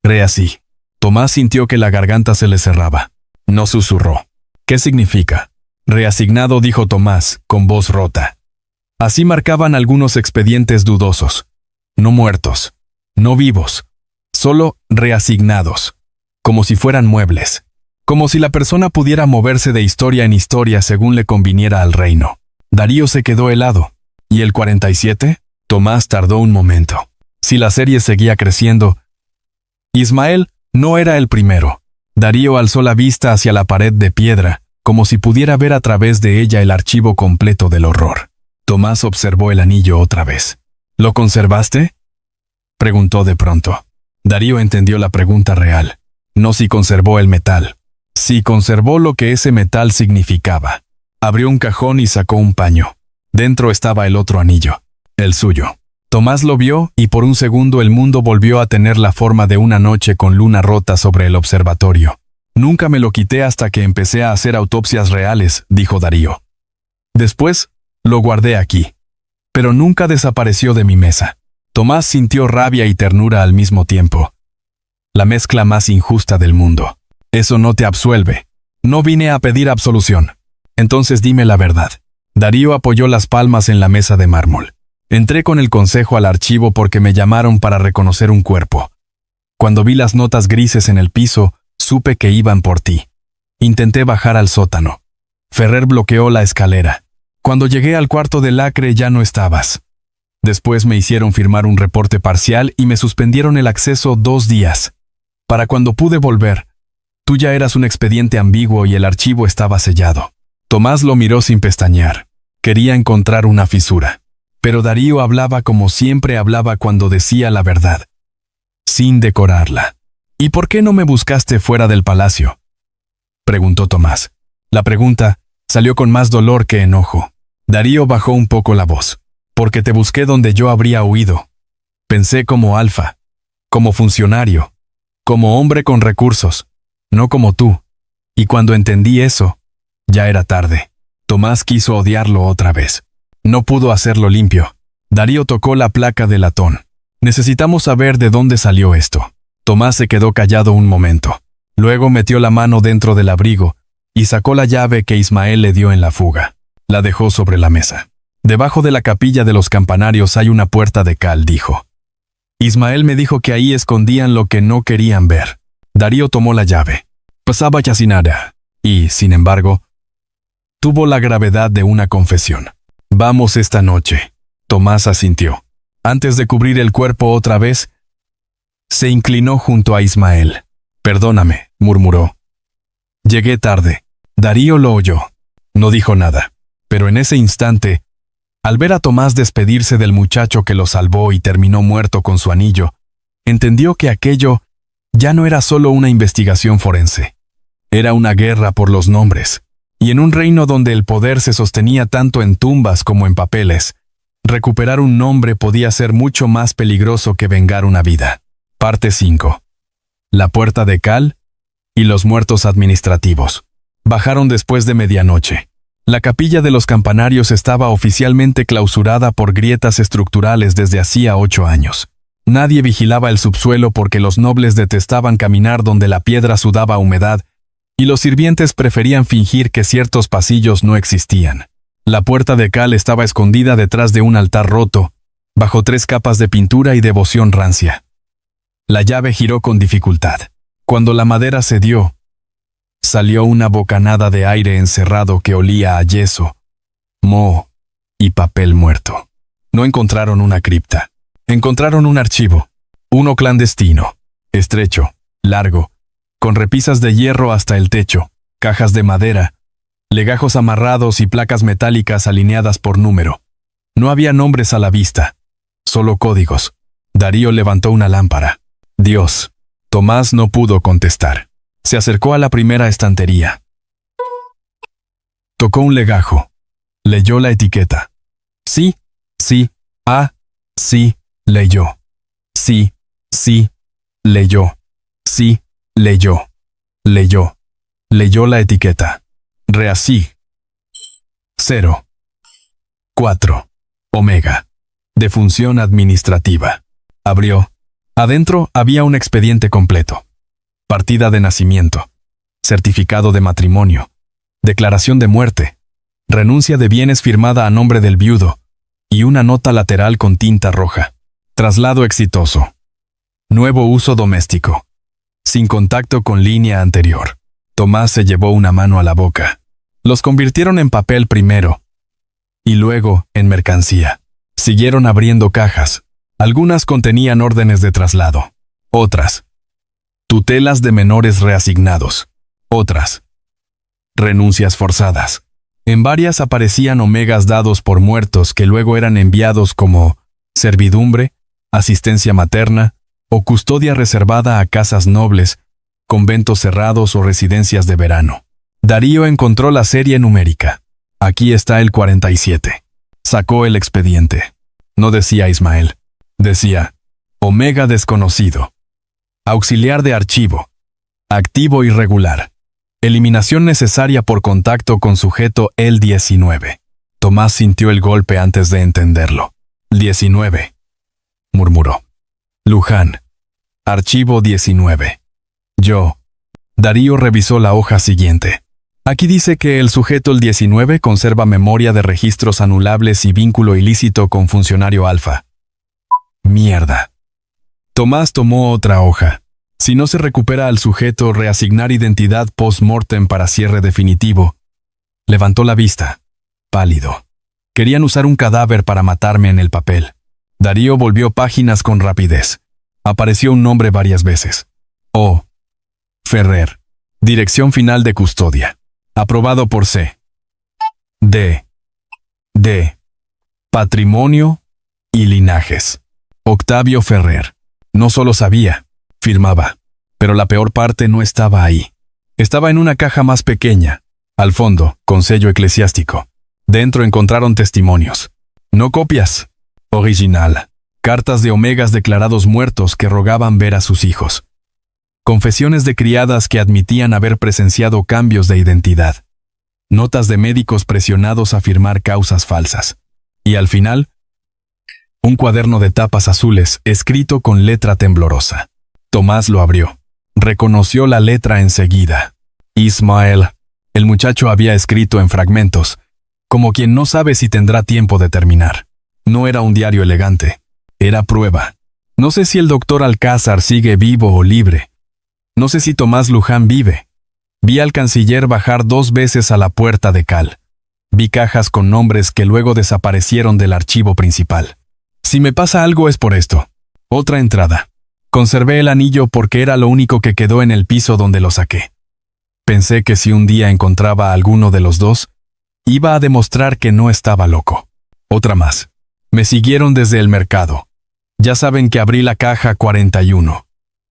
Reasí. Tomás sintió que la garganta se le cerraba. No susurró. ¿Qué significa? Reasignado, dijo Tomás, con voz rota. Así marcaban algunos expedientes dudosos. No muertos. No vivos. Solo reasignados. Como si fueran muebles. Como si la persona pudiera moverse de historia en historia según le conviniera al reino. Darío se quedó helado. ¿Y el 47? Tomás tardó un momento. Si la serie seguía creciendo... Ismael no era el primero. Darío alzó la vista hacia la pared de piedra, como si pudiera ver a través de ella el archivo completo del horror. Tomás observó el anillo otra vez. ¿Lo conservaste? Preguntó de pronto. Darío entendió la pregunta real. No si conservó el metal. Si conservó lo que ese metal significaba. Abrió un cajón y sacó un paño. Dentro estaba el otro anillo. El suyo. Tomás lo vio y por un segundo el mundo volvió a tener la forma de una noche con luna rota sobre el observatorio. Nunca me lo quité hasta que empecé a hacer autopsias reales, dijo Darío. Después, lo guardé aquí. Pero nunca desapareció de mi mesa. Tomás sintió rabia y ternura al mismo tiempo. La mezcla más injusta del mundo. Eso no te absuelve. No vine a pedir absolución. Entonces dime la verdad. Darío apoyó las palmas en la mesa de mármol. Entré con el consejo al archivo porque me llamaron para reconocer un cuerpo. Cuando vi las notas grises en el piso, supe que iban por ti. Intenté bajar al sótano. Ferrer bloqueó la escalera. Cuando llegué al cuarto del lacre ya no estabas. Después me hicieron firmar un reporte parcial y me suspendieron el acceso 2 días. Para cuando pude volver, tú ya eras un expediente ambiguo y el archivo estaba sellado. Tomás lo miró sin pestañear. Quería encontrar una fisura. Pero Darío hablaba como siempre hablaba cuando decía la verdad, sin decorarla. ¿Y por qué no me buscaste fuera del palacio?, preguntó Tomás. La pregunta salió con más dolor que enojo. Darío bajó un poco la voz. Porque te busqué donde yo habría huido. Pensé como alfa, como funcionario, como hombre con recursos, no como tú. Y cuando entendí eso, ya era tarde. Tomás quiso odiarlo otra vez. No pudo hacerlo limpio. Darío tocó la placa de latón. Necesitamos saber de dónde salió esto. Tomás se quedó callado un momento. Luego metió la mano dentro del abrigo y sacó la llave que Ismael le dio en la fuga. La dejó sobre la mesa. Debajo de la capilla de los campanarios hay una puerta de cal, dijo. Ismael me dijo que ahí escondían lo que no querían ver. Darío tomó la llave. Pasaba ya sin nada. Y, sin embargo, tuvo la gravedad de una confesión. Vamos esta noche. Tomás asintió. Antes de cubrir el cuerpo otra vez, se inclinó junto a Ismael. Perdóname, murmuró. Llegué tarde. Darío lo oyó. No dijo nada. Pero en ese instante, al ver a Tomás despedirse del muchacho que lo salvó y terminó muerto con su anillo, entendió que aquello ya no era solo una investigación forense. Era una guerra por los nombres. Y en un reino donde el poder se sostenía tanto en tumbas como en papeles, recuperar un nombre podía ser mucho más peligroso que vengar una vida. Parte 5. La puerta de cal y los muertos administrativos. Bajaron después de medianoche. La capilla de los campanarios estaba oficialmente clausurada por grietas estructurales desde hacía 8 años. Nadie vigilaba el subsuelo porque los nobles detestaban caminar donde la piedra sudaba humedad, y los sirvientes preferían fingir que ciertos pasillos no existían. La puerta de cal estaba escondida detrás de un altar roto, bajo 3 capas de pintura y devoción rancia. La llave giró con dificultad. Cuando la madera cedió, salió una bocanada de aire encerrado que olía a yeso, moho y papel muerto. No encontraron una cripta. Encontraron un archivo, uno clandestino, estrecho, largo, con repisas de hierro hasta el techo, cajas de madera, legajos amarrados y placas metálicas alineadas por número. No había nombres a la vista, solo códigos. Darío levantó una lámpara. Dios. Tomás no pudo contestar. Se acercó a la primera estantería. Tocó un legajo. Leyó la etiqueta. Sí, sí, sí, leyó. Sí, sí, leyó. Sí, leyó. Leyó. Leyó la etiqueta. Reasí. 0. 4. Omega. Defunción administrativa. Abrió. Adentro había un expediente completo. Partida de nacimiento. Certificado de matrimonio. Declaración de muerte. Renuncia de bienes firmada a nombre del viudo. Y una nota lateral con tinta roja. Traslado exitoso. Nuevo uso doméstico. Sin contacto con línea anterior. Tomás se llevó una mano a la boca. Los convirtieron en papel primero, y luego en mercancía. Siguieron abriendo cajas. Algunas contenían órdenes de traslado. Otras, tutelas de menores reasignados. Otras, renuncias forzadas. En varias aparecían omegas dados por muertos que luego eran enviados como servidumbre, asistencia materna o custodia reservada a casas nobles, conventos cerrados o residencias de verano. Darío encontró la serie numérica. Aquí está el 47. Sacó el expediente. No decía Ismael. Decía, Omega desconocido. Auxiliar de archivo. Activo irregular. Eliminación necesaria por contacto con sujeto el 19. Tomás sintió el golpe antes de entenderlo. 19. Murmuró. Luján. Archivo 19. Yo. Darío revisó la hoja siguiente. Aquí dice que el sujeto el 19 conserva memoria de registros anulables y vínculo ilícito con funcionario alfa. Mierda. Tomás tomó otra hoja. Si no se recupera al sujeto, reasignar identidad post-mortem para cierre definitivo. Levantó la vista. Pálido. Querían usar un cadáver para matarme en el papel. Darío volvió páginas con rapidez. Apareció un nombre varias veces. O. Ferrer. Dirección final de custodia. Aprobado por C. D. Patrimonio y linajes. Octavio Ferrer. No solo sabía, firmaba. Pero la peor parte no estaba ahí. Estaba en una caja más pequeña, al fondo, con sello eclesiástico. Dentro encontraron testimonios. No copias. Original. Cartas de omegas declarados muertos que rogaban ver a sus hijos. Confesiones de criadas que admitían haber presenciado cambios de identidad. Notas de médicos presionados a firmar causas falsas. Y al final, un cuaderno de tapas azules escrito con letra temblorosa. Tomás lo abrió. Reconoció la letra enseguida. Ismael. El muchacho había escrito en fragmentos, como quien no sabe si tendrá tiempo de terminar. No era un diario elegante. Era prueba. No sé si el doctor Alcázar sigue vivo o libre. No sé si Tomás Luján vive. Vi al canciller bajar 2 veces a la puerta de cal. Vi cajas con nombres que luego desaparecieron del archivo principal. Si me pasa algo es por esto. Otra entrada. Conservé el anillo porque era lo único que quedó en el piso donde lo saqué. Pensé que si un día encontraba a alguno de los dos, iba a demostrar que no estaba loco. Otra más. Me siguieron desde el mercado. Ya saben que abrí la caja 41.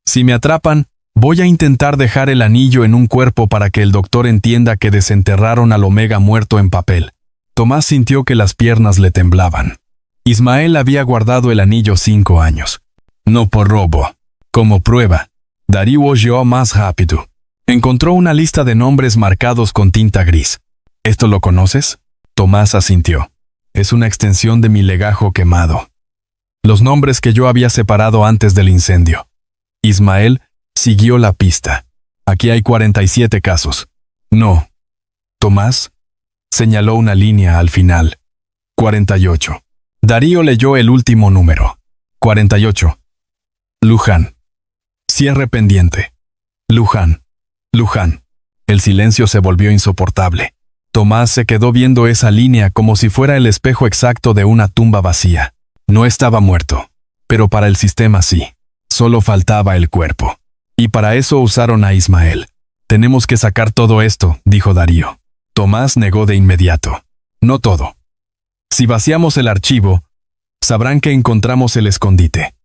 Si me atrapan, voy a intentar dejar el anillo en un cuerpo para que el doctor entienda que desenterraron al Omega muerto en papel. Tomás sintió que las piernas le temblaban. Ismael había guardado el anillo 5 años. No por robo. Como prueba. Darío oyó más rápido. Encontró una lista de nombres marcados con tinta gris. ¿Esto lo conoces? Tomás asintió. Es una extensión de mi legajo quemado. Los nombres que yo había separado antes del incendio. Ismael siguió la pista. Aquí hay 47 casos. No. Tomás señaló una línea al final. 48. Darío leyó el último número. 48. Luján. Cierre pendiente. Luján. Luján. El silencio se volvió insoportable. Tomás se quedó viendo esa línea como si fuera el espejo exacto de una tumba vacía. No estaba muerto, pero para el sistema sí. Solo faltaba el cuerpo. Y para eso usaron a Ismael. Tenemos que sacar todo esto, dijo Darío. Tomás negó de inmediato. No todo. Si vaciamos el archivo, sabrán que encontramos el escondite.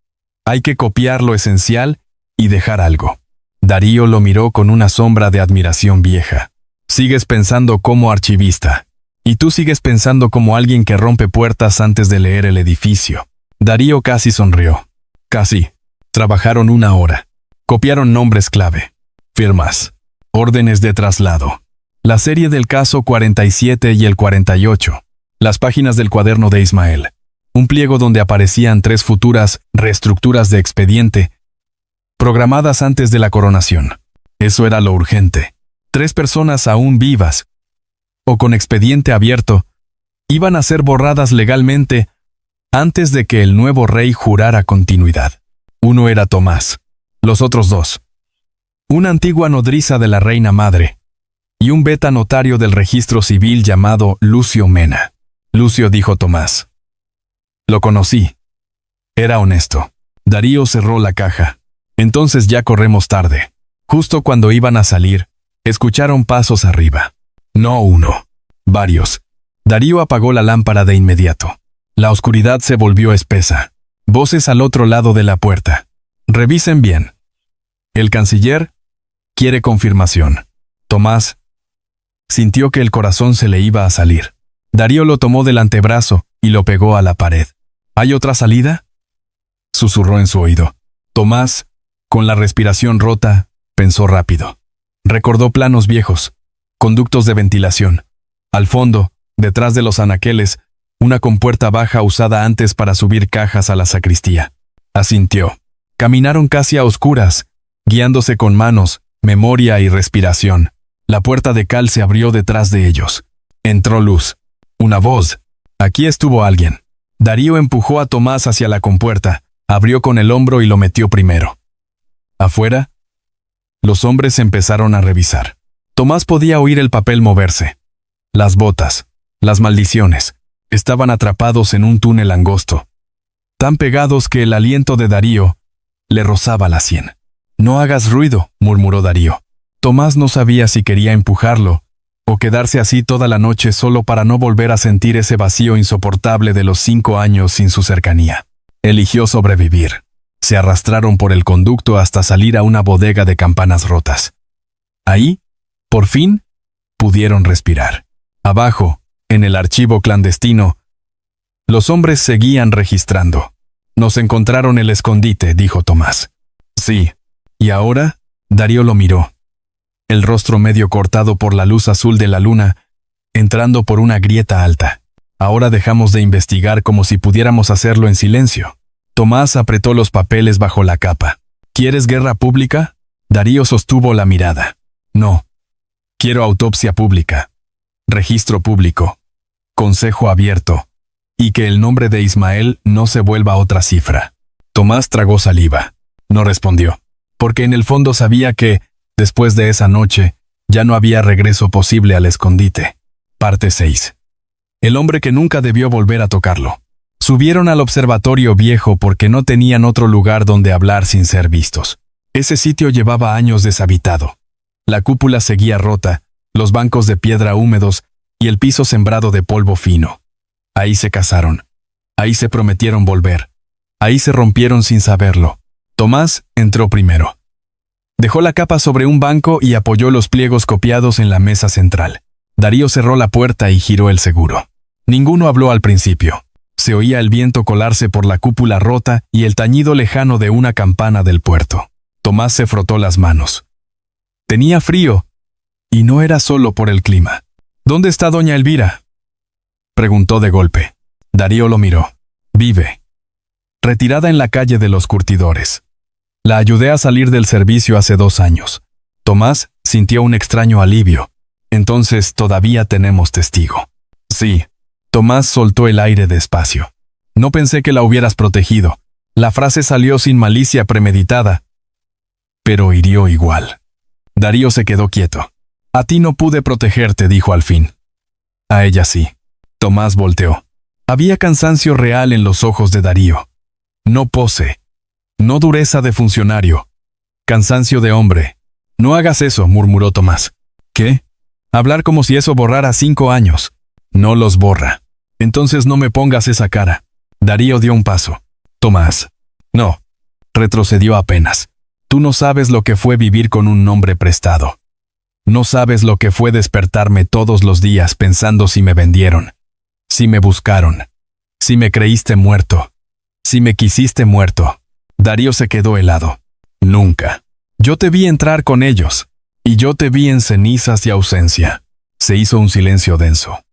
Hay que copiar lo esencial y dejar algo. Darío lo miró con una sombra de admiración vieja. Sigues pensando como archivista. Y tú sigues pensando como alguien que rompe puertas antes de leer el edificio. Darío casi sonrió. Casi. Trabajaron 1 hora. Copiaron nombres clave. Firmas. Órdenes de traslado. La serie del caso 47 y el 48. Las páginas del cuaderno de Ismael. Un pliego donde aparecían 3 futuras reestructuras de expediente, programadas antes de la coronación. Eso era lo urgente. 3 personas aún vivas, o con expediente abierto, iban a ser borradas legalmente antes de que el nuevo rey jurara continuidad. Uno era Tomás. Los otros 2. Una antigua nodriza de la reina madre y un beta notario del registro civil llamado Lucio Mena. Lucio, dijo Tomás. Lo conocí. Era honesto. Darío cerró la caja. Entonces ya corremos tarde. Justo cuando iban a salir, escucharon pasos arriba. No uno. Varios. Darío apagó la lámpara de inmediato. La oscuridad se volvió espesa. Voces al otro lado de la puerta. Revisen bien. El canciller quiere confirmación. Tomás sintió que el corazón se le iba a salir. Darío lo tomó del antebrazo y lo pegó a la pared. ¿Hay otra salida?, susurró en su oído. Tomás, con la respiración rota, pensó rápido. Recordó planos viejos, conductos de ventilación. Al fondo, detrás de los anaqueles, una compuerta baja usada antes para subir cajas a la sacristía. Asintió. Caminaron casi a oscuras, guiándose con manos, memoria y respiración. La puerta de cal se abrió detrás de ellos. Entró luz. Una voz. Aquí estuvo alguien. Darío empujó a Tomás hacia la compuerta, abrió con el hombro y lo metió primero. Afuera, los hombres empezaron a revisar. Tomás podía oír el papel moverse. Las botas, las maldiciones, estaban atrapados en un túnel angosto, tan pegados que el aliento de Darío le rozaba la sien. No hagas ruido, murmuró Darío. Tomás no sabía si quería empujarlo o quedarse así toda la noche solo para no volver a sentir ese vacío insoportable de los 5 años sin su cercanía. Eligió sobrevivir. Se arrastraron por el conducto hasta salir a una bodega de campanas rotas. Ahí, por fin, pudieron respirar. Abajo, en el archivo clandestino, los hombres seguían registrando. Nos encontraron el escondite, dijo Tomás. Sí. ¿Y ahora? Darío lo miró. El rostro medio cortado por la luz azul de la luna, entrando por una grieta alta. Ahora dejamos de investigar como si pudiéramos hacerlo en silencio. Tomás apretó los papeles bajo la capa. ¿Quieres guerra pública? Darío sostuvo la mirada. No. Quiero autopsia pública. Registro público. Consejo abierto. Y que el nombre de Ismael no se vuelva otra cifra. Tomás tragó saliva. No respondió. Porque en el fondo sabía que, después de esa noche, ya no había regreso posible al escondite. Parte 6. El hombre que nunca debió volver a tocarlo. Subieron al observatorio viejo porque no tenían otro lugar donde hablar sin ser vistos. Ese sitio llevaba años deshabitado. La cúpula seguía rota, los bancos de piedra húmedos y el piso sembrado de polvo fino. Ahí se casaron. Ahí se prometieron volver. Ahí se rompieron sin saberlo. Tomás entró primero. Dejó la capa sobre un banco y apoyó los pliegos copiados en la mesa central. Darío cerró la puerta y giró el seguro. Ninguno habló al principio. Se oía el viento colarse por la cúpula rota y el tañido lejano de una campana del puerto. Tomás se frotó las manos. Tenía frío, y no era solo por el clima. ¿Dónde está doña Elvira?, preguntó de golpe. Darío lo miró. Vive. Retirada en la calle de los curtidores. La ayudé a salir del servicio hace 2 años. Tomás sintió un extraño alivio. Entonces todavía tenemos testigo. Sí. Tomás soltó el aire despacio. No pensé que la hubieras protegido. La frase salió sin malicia premeditada, pero hirió igual. Darío se quedó quieto. A ti no pude protegerte, dijo al fin. A ella sí. Tomás volteó. Había cansancio real en los ojos de Darío. No pose. No dureza de funcionario. Cansancio de hombre. No hagas eso, murmuró Tomás. ¿Qué? Hablar como si eso borrara 5 años. No los borra. Entonces no me pongas esa cara. Darío dio un paso. Tomás. No. Retrocedió apenas. Tú no sabes lo que fue vivir con un nombre prestado. No sabes lo que fue despertarme todos los días pensando si me vendieron, si me buscaron, si me creíste muerto, si me quisiste muerto. Darío se quedó helado. Nunca. Yo te vi entrar con ellos, y yo te vi en cenizas y ausencia. Se hizo un silencio denso.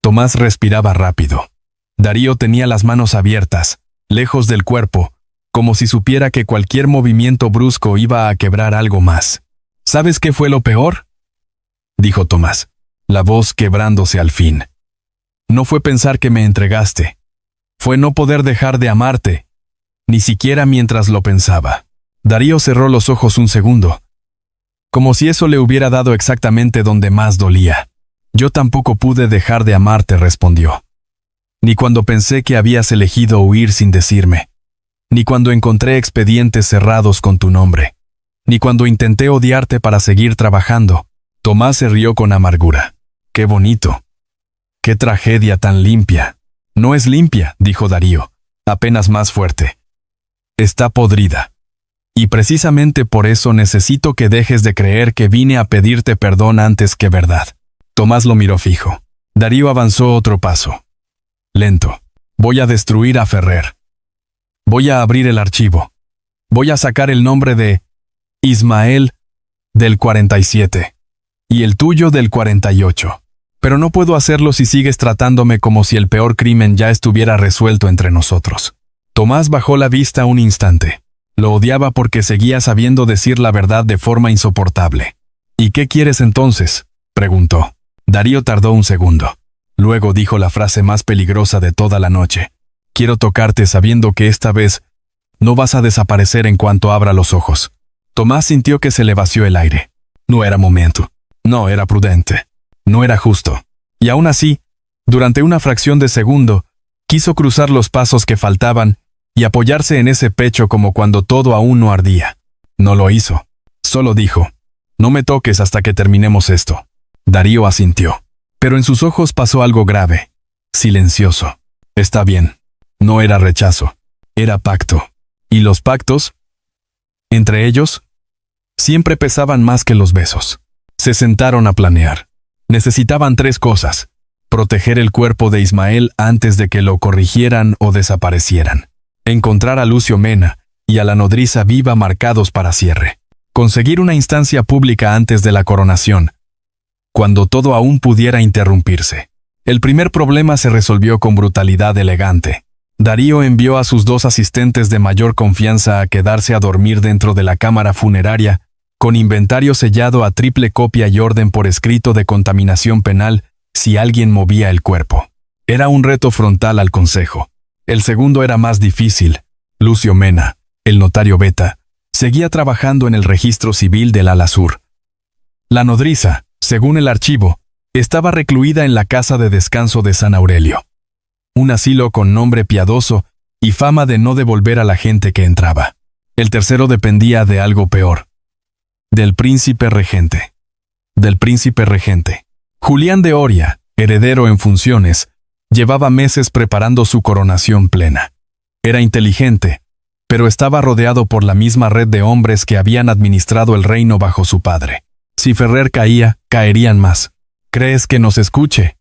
Tomás respiraba rápido. Darío tenía las manos abiertas, lejos del cuerpo, como si supiera que cualquier movimiento brusco iba a quebrar algo más. ¿Sabes qué fue lo peor?, dijo Tomás, la voz quebrándose al fin. No fue pensar que me entregaste. Fue no poder dejar de amarte, ni siquiera mientras lo pensaba. Darío cerró los ojos un segundo, como si eso le hubiera dado exactamente donde más dolía. Yo tampoco pude dejar de amarte, respondió. Ni cuando pensé que habías elegido huir sin decirme, ni cuando encontré expedientes cerrados con tu nombre, ni cuando intenté odiarte para seguir trabajando. Tomás se rió con amargura. ¡Qué bonito! ¡Qué tragedia tan limpia! No es limpia, dijo Darío, apenas más fuerte. Está podrida. Y precisamente por eso necesito que dejes de creer que vine a pedirte perdón antes que verdad. Tomás lo miró fijo. Darío avanzó otro paso. Lento. Voy a destruir a Ferrer. Voy a abrir el archivo. Voy a sacar el nombre de Ismael del 47 y el tuyo del 48. Pero no puedo hacerlo si sigues tratándome como si el peor crimen ya estuviera resuelto entre nosotros. Tomás bajó la vista un instante. Lo odiaba porque seguía sabiendo decir la verdad de forma insoportable. ¿Y qué quieres entonces?, preguntó. Darío tardó un segundo. Luego dijo la frase más peligrosa de toda la noche. Quiero tocarte sabiendo que esta vez no vas a desaparecer en cuanto abra los ojos. Tomás sintió que se le vació el aire. No era momento. No era prudente. No era justo. Y aún así, durante una fracción de segundo, quiso cruzar los pasos que faltaban y apoyarse en ese pecho como cuando todo aún no ardía. No lo hizo. Solo dijo, no me toques hasta que terminemos esto. Darío asintió. Pero en sus ojos pasó algo grave. Silencioso. Está bien. No era rechazo. Era pacto. ¿Y los pactos? Entre ellos, siempre pesaban más que los besos. Se sentaron a planear. Necesitaban 3 cosas. Proteger el cuerpo de Ismael antes de que lo corrigieran o desaparecieran. Encontrar a Lucio Mena y a la nodriza viva marcados para cierre. Conseguir una instancia pública antes de la coronación, cuando todo aún pudiera interrumpirse. El primer problema se resolvió con brutalidad elegante. Darío envió a sus 2 asistentes de mayor confianza a quedarse a dormir dentro de la cámara funeraria, con inventario sellado a triple copia y orden por escrito de contaminación penal si alguien movía el cuerpo. Era un reto frontal al consejo. El segundo era más difícil. Lucio Mena, el notario Beta, seguía trabajando en el registro civil del ala sur. La nodriza, según el archivo, estaba recluida en la casa de descanso de San Aurelio. Un asilo con nombre piadoso y fama de no devolver a la gente que entraba. El tercero dependía de algo peor. Del príncipe regente. Del príncipe regente. Julián de Oria, heredero en funciones, llevaba meses preparando su coronación plena. Era inteligente, pero estaba rodeado por la misma red de hombres que habían administrado el reino bajo su padre. Si Ferrer caía, caerían más. ¿Crees que nos escuche?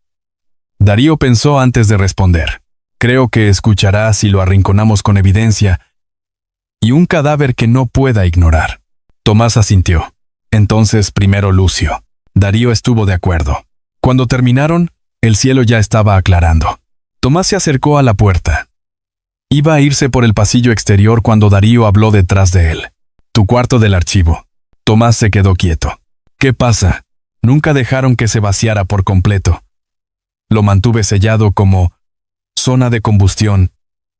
Darío pensó antes de responder. Creo que escuchará si lo arrinconamos con evidencia y un cadáver que no pueda ignorar. Tomás asintió. Entonces primero Lucio. Darío estuvo de acuerdo. Cuando terminaron, el cielo ya estaba aclarando. Tomás se acercó a la puerta. Iba a irse por el pasillo exterior cuando Darío habló detrás de él. Tu cuarto del archivo. Tomás se quedó quieto. ¿Qué pasa? Nunca dejaron que se vaciara por completo. Lo mantuve sellado como zona de combustión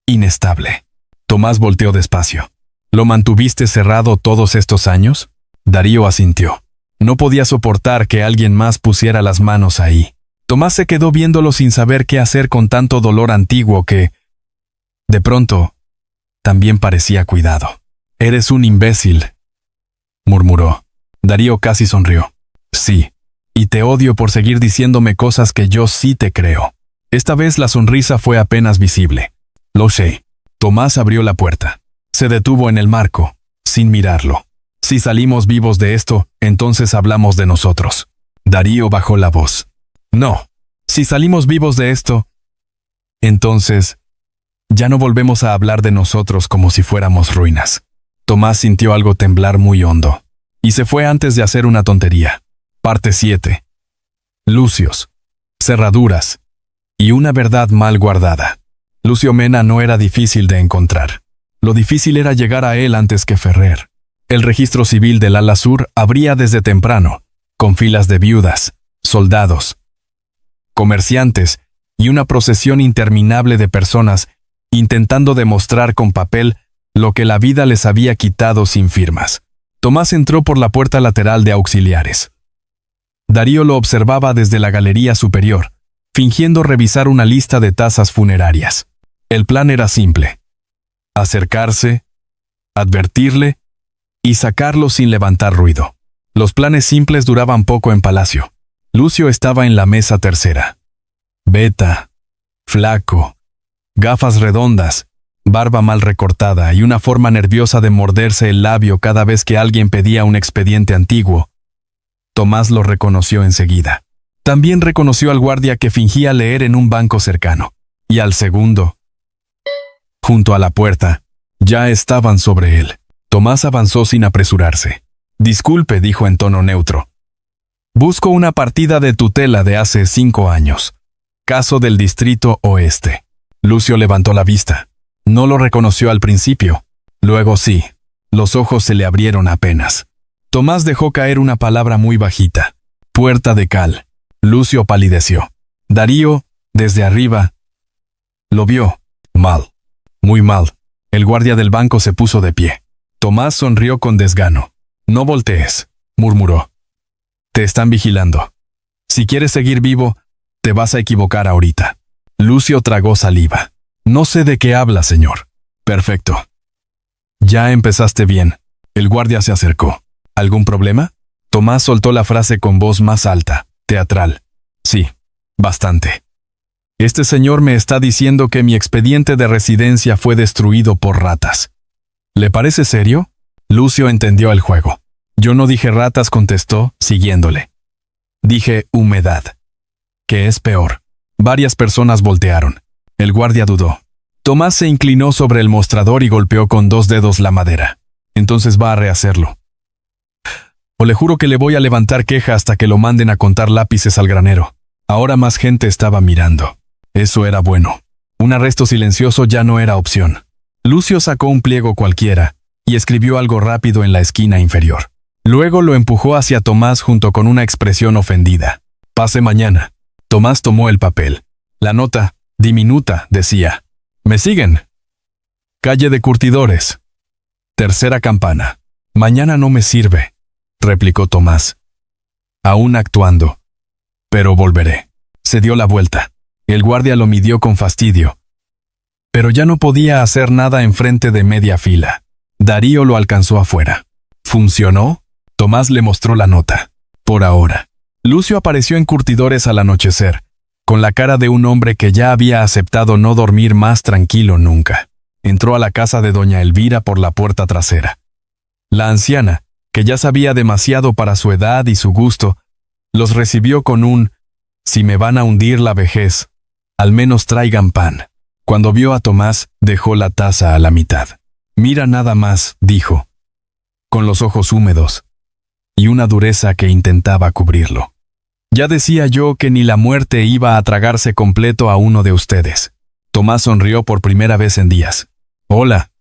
inestable. Tomás volteó despacio. ¿Lo mantuviste cerrado todos estos años? Darío asintió. No podía soportar que alguien más pusiera las manos ahí. Tomás se quedó viéndolo sin saber qué hacer con tanto dolor antiguo que, de pronto, también parecía cuidado. Eres un imbécil, murmuró. Darío casi sonrió. Sí, y te odio por seguir diciéndome cosas que yo sí te creo. Esta vez la sonrisa fue apenas visible. Lo sé. Tomás abrió la puerta. Se detuvo en el marco, sin mirarlo. Si salimos vivos de esto, entonces hablamos de nosotros. Darío bajó la voz. No. Si salimos vivos de esto, entonces ya no volvemos a hablar de nosotros como si fuéramos ruinas. Tomás sintió algo temblar muy hondo. Y se fue antes de hacer una tontería. Parte 7. Lucios. Cerraduras. Y una verdad mal guardada. Lucio Mena no era difícil de encontrar. Lo difícil era llegar a él antes que Ferrer. El registro civil del ala sur abría desde temprano, con filas de viudas, soldados, comerciantes y una procesión interminable de personas intentando demostrar con papel lo que la vida les había quitado sin firmas. Tomás entró por la puerta lateral de auxiliares. Darío lo observaba desde la galería superior, fingiendo revisar una lista de tasas funerarias. El plan era simple: acercarse, advertirle y sacarlo sin levantar ruido. Los planes simples duraban poco en Palacio. Lucio estaba en la mesa tercera. Beta, flaco, gafas redondas, barba mal recortada y una forma nerviosa de morderse el labio cada vez que alguien pedía un expediente antiguo. Tomás lo reconoció enseguida. También reconoció al guardia que fingía leer en un banco cercano. Y al segundo. Junto a la puerta, ya estaban sobre él. Tomás avanzó sin apresurarse. Disculpe, dijo en tono neutro. Busco una partida de tutela de hace 5 años. Caso del Distrito Oeste. Lucio levantó la vista. No lo reconoció al principio. Luego sí. Los ojos se le abrieron apenas. Tomás dejó caer una palabra muy bajita. Puerta de cal. Lucio palideció. Darío, desde arriba, lo vio. Mal. Muy mal. El guardia del banco se puso de pie. Tomás sonrió con desgano. No voltees, murmuró. Te están vigilando. Si quieres seguir vivo, te vas a equivocar ahorita. Lucio tragó saliva. No sé de qué habla, señor. Perfecto. Ya empezaste bien. El guardia se acercó. ¿Algún problema? Tomás soltó la frase con voz más alta, teatral. Sí, bastante. Este señor me está diciendo que mi expediente de residencia fue destruido por ratas. ¿Le parece serio? Lucio entendió el juego. Yo no dije ratas, contestó, siguiéndole. Dije humedad. ¿Qué es peor? Varias personas voltearon. El guardia dudó. Tomás se inclinó sobre el mostrador y golpeó con 2 dedos la madera. Entonces va a rehacerlo. O le juro que le voy a levantar queja hasta que lo manden a contar lápices al granero. Ahora más gente estaba mirando. Eso era bueno. Un arresto silencioso ya no era opción. Lucio sacó un pliego cualquiera y escribió algo rápido en la esquina inferior. Luego lo empujó hacia Tomás junto con una expresión ofendida. Pase mañana. Tomás tomó el papel. La nota, diminuta, decía: ¿Me siguen? Calle de Curtidores. Tercera campana. Mañana no me sirve, replicó Tomás. Aún actuando. Pero volveré. Se dio la vuelta. El guardia lo midió con fastidio. Pero ya no podía hacer nada enfrente de media fila. Darío lo alcanzó afuera. ¿Funcionó? Tomás le mostró la nota. Por ahora. Lucio apareció en Curtidores al anochecer, con la cara de un hombre que ya había aceptado no dormir más tranquilo nunca. Entró a la casa de doña Elvira por la puerta trasera. La anciana, que ya sabía demasiado para su edad y su gusto, los recibió con un: si me van a hundir la vejez, al menos traigan pan. Cuando vio a Tomás, dejó la taza a la mitad. Mira nada más, dijo, con los ojos húmedos. y una dureza que intentaba cubrirlo. Ya decía yo que ni la muerte iba a tragarse completo a uno de ustedes. Tomás sonrió por primera vez en días. Hola,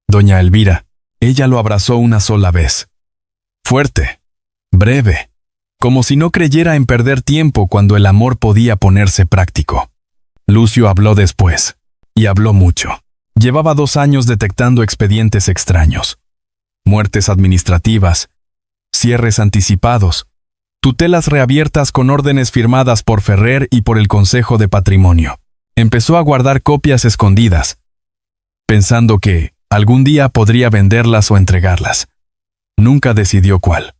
doña Elvira. Ella lo abrazó una sola vez. Fuerte, breve, como si no creyera en perder tiempo cuando el amor podía ponerse práctico. Lucio habló después, y habló mucho. Llevaba 2 años detectando expedientes extraños. Muertes administrativas, cierres anticipados, tutelas reabiertas con órdenes firmadas por Ferrer y por el Consejo de Patrimonio. Empezó a guardar copias escondidas, pensando que algún día podría venderlas o entregarlas. Nunca decidió cuál.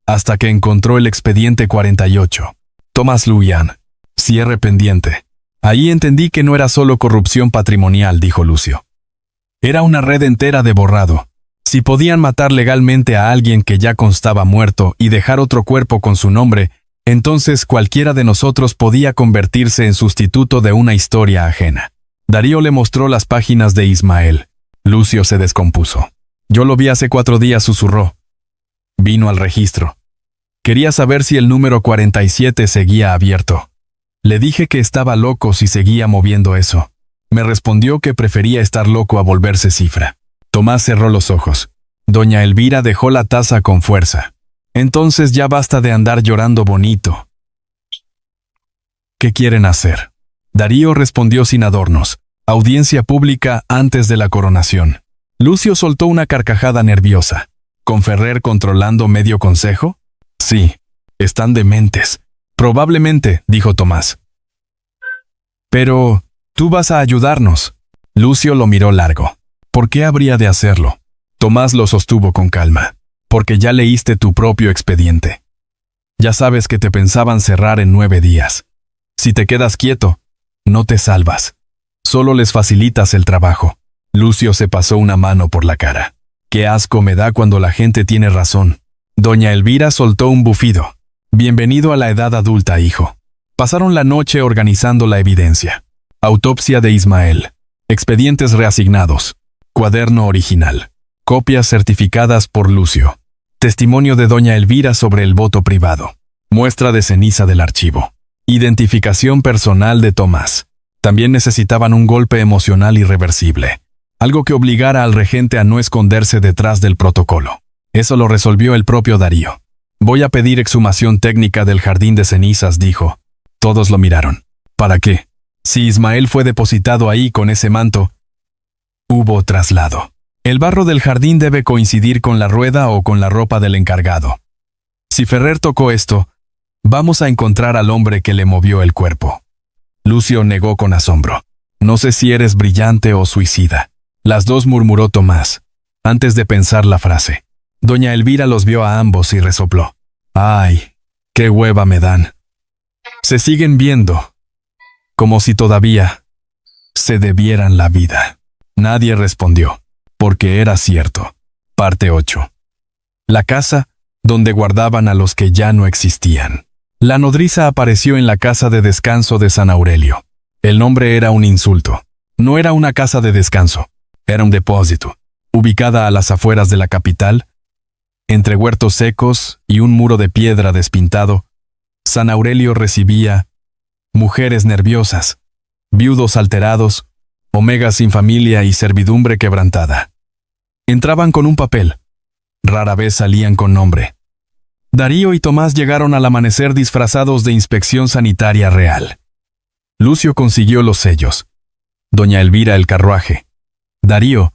Hasta que encontró el expediente 48. Thomas Luyan. Cierre pendiente. Ahí entendí que no era solo corrupción patrimonial, dijo Lucio. Era una red entera de borrado. Si podían matar legalmente a alguien que ya constaba muerto y dejar otro cuerpo con su nombre, entonces cualquiera de nosotros podía convertirse en sustituto de una historia ajena. Darío le mostró las páginas de Ismael. Lucio se descompuso. Yo lo vi hace 4 días, susurró. Vino al registro. Quería saber si el número 47 seguía abierto. Le dije que estaba loco si seguía moviendo eso. Me respondió que prefería estar loco a volverse cifra. Tomás cerró los ojos. Doña Elvira dejó la taza con fuerza. Entonces ya basta de andar llorando bonito. ¿Qué quieren hacer? Darío respondió sin adornos. Audiencia pública antes de la coronación. Lucio soltó una carcajada nerviosa. ¿Con Ferrer controlando medio consejo? Sí, están dementes. Probablemente, dijo Tomás. Pero, tú vas a ayudarnos. Lucio lo miró largo. ¿Por qué habría de hacerlo? Tomás lo sostuvo con calma. Porque ya leíste tu propio expediente. Ya sabes que te pensaban cerrar en 9 días. Si te quedas quieto, no te salvas. Solo les facilitas el trabajo. Lucio se pasó una mano por la cara. Qué asco me da cuando la gente tiene razón. Doña Elvira soltó un bufido. Bienvenido a la edad adulta, hijo. Pasaron la noche organizando la evidencia. Autopsia de Ismael. Expedientes reasignados. Cuaderno original. Copias certificadas por Lucio. Testimonio de doña Elvira sobre el voto privado. Muestra de ceniza del archivo. Identificación personal de Tomás. También necesitaban un golpe emocional irreversible. Algo que obligara al regente a no esconderse detrás del protocolo. Eso lo resolvió el propio Darío. Voy a pedir exhumación técnica del jardín de cenizas, dijo. Todos lo miraron. ¿Para qué? Si Ismael fue depositado ahí con ese manto, hubo traslado. El barro del jardín debe coincidir con la rueda o con la ropa del encargado. Si Ferrer tocó esto, vamos a encontrar al hombre que le movió el cuerpo. Lucio negó con asombro. No sé si eres brillante o suicida. Las dos, murmuró Tomás, antes de pensar la frase. Doña Elvira los vio a ambos y resopló. ¡Ay! ¡Qué hueva me dan! Se siguen viendo, como si todavía se debieran la vida. Nadie respondió, porque era cierto. Parte 8. La casa donde guardaban a los que ya no existían. La nodriza apareció en la casa de descanso de San Aurelio. El nombre era un insulto. No era una casa de descanso, era un depósito, ubicada a las afueras de la capital, entre huertos secos y un muro de piedra despintado. San Aurelio recibía mujeres nerviosas, viudos alterados, omegas sin familia y servidumbre quebrantada. Entraban con un papel, rara vez salían con nombre. Darío y Tomás llegaron al amanecer disfrazados de inspección sanitaria real. Lucio consiguió los sellos. Doña Elvira el carruaje. Darío,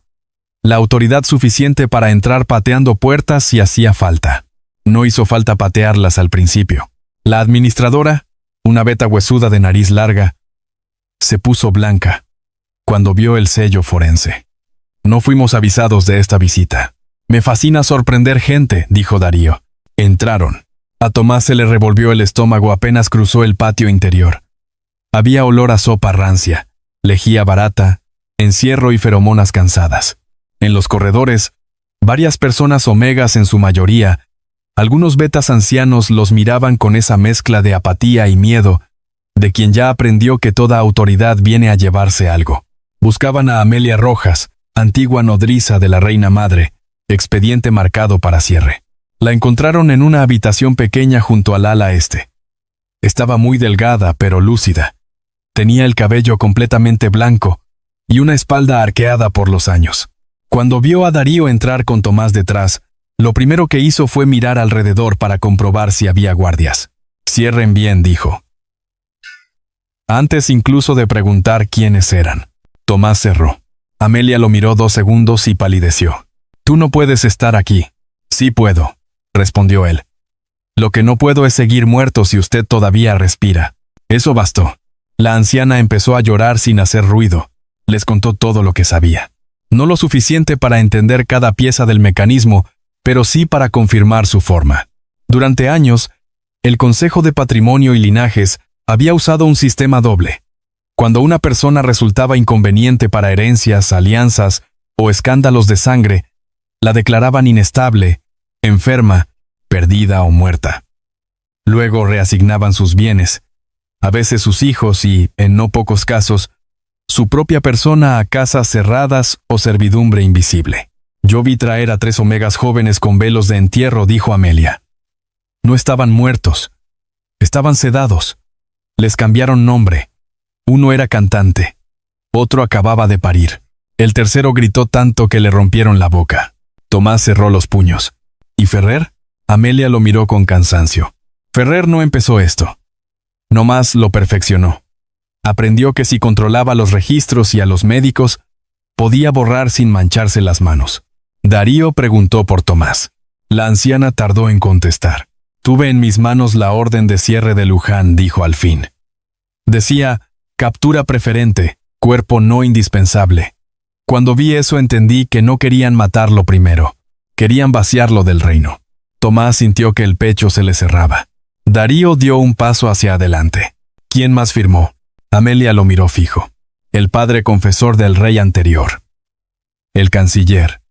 la autoridad suficiente para entrar pateando puertas si hacía falta. No hizo falta patearlas al principio. La administradora, una beta huesuda de nariz larga, se puso blanca cuando vio el sello forense. No fuimos avisados de esta visita. Me fascina sorprender gente, dijo Darío. Entraron. A Tomás se le revolvió el estómago apenas cruzó el patio interior. Había olor a sopa rancia, lejía barata, encierro y feromonas cansadas. En los corredores, varias personas omegas en su mayoría, algunos betas ancianos los miraban con esa mezcla de apatía y miedo, de quien ya aprendió que toda autoridad viene a llevarse algo. Buscaban a Amelia Rojas, antigua nodriza de la reina madre, expediente marcado para cierre. La encontraron en una habitación pequeña junto al ala este. Estaba muy delgada, pero lúcida. Tenía el cabello completamente blanco y una espalda arqueada por los años. Cuando vio a Darío entrar con Tomás detrás, lo primero que hizo fue mirar alrededor para comprobar si había guardias. «Cierren bien», dijo. Antes incluso de preguntar quiénes eran. Tomás cerró. Amelia lo miró 2 segundos y palideció. «Tú no puedes estar aquí». «Sí puedo», respondió él. «Lo que no puedo es seguir muerto si usted todavía respira». Eso bastó. La anciana empezó a llorar sin hacer ruido. Les contó todo lo que sabía. No lo suficiente para entender cada pieza del mecanismo, pero sí para confirmar su forma. Durante años, el Consejo de Patrimonio y Linajes había usado un sistema doble. Cuando una persona resultaba inconveniente para herencias, alianzas o escándalos de sangre, la declaraban inestable, enferma, perdida o muerta. Luego reasignaban sus bienes, a veces sus hijos y, en no pocos casos, su propia persona a casas cerradas o servidumbre invisible. «Yo vi traer a 3 omegas jóvenes con velos de entierro», dijo Amelia. No estaban muertos, estaban sedados. Les cambiaron nombre. Uno era cantante, otro acababa de parir. El tercero gritó tanto que le rompieron la boca. Tomás cerró los puños. ¿Y Ferrer? Amelia lo miró con cansancio. Ferrer no empezó esto. Nomás lo perfeccionó. Aprendió que si controlaba los registros y a los médicos, podía borrar sin mancharse las manos. Darío preguntó por Tomás. La anciana tardó en contestar. «Tuve en mis manos la orden de cierre de Luján», dijo al fin. Decía, «captura preferente, cuerpo no indispensable». Cuando vi eso entendí que no querían matarlo primero, querían vaciarlo del reino. Tomás sintió que el pecho se le cerraba. Darío dio un paso hacia adelante. ¿Quién más firmó? Amelia lo miró fijo. El padre confesor del rey anterior. El canciller.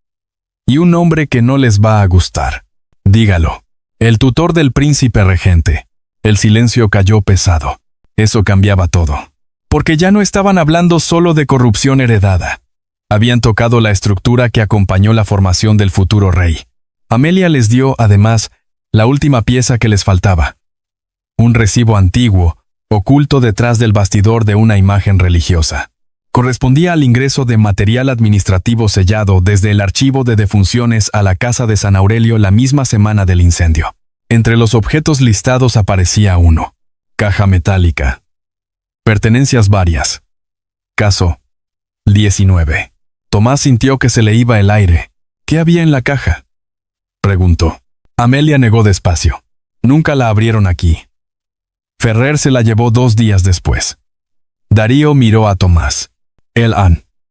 Y un hombre que no les va a gustar. Dígalo. El tutor del príncipe regente. El silencio cayó pesado. Eso cambiaba todo. Porque ya no estaban hablando solo de corrupción heredada. Habían tocado la estructura que acompañó la formación del futuro rey. Amelia les dio, además, la última pieza que les faltaba. Un recibo antiguo, oculto detrás del bastidor de una imagen religiosa. Correspondía al ingreso de material administrativo sellado desde el archivo de defunciones a la casa de San Aurelio la misma semana del incendio. Entre los objetos listados aparecía uno. Caja metálica. Pertenencias varias. Caso 19. Tomás sintió que se le iba el aire. ¿Qué había en la caja?, preguntó. Amelia negó despacio. Nunca la abrieron aquí. Ferrer se la llevó 2 días después. Darío miró a Tomás. El han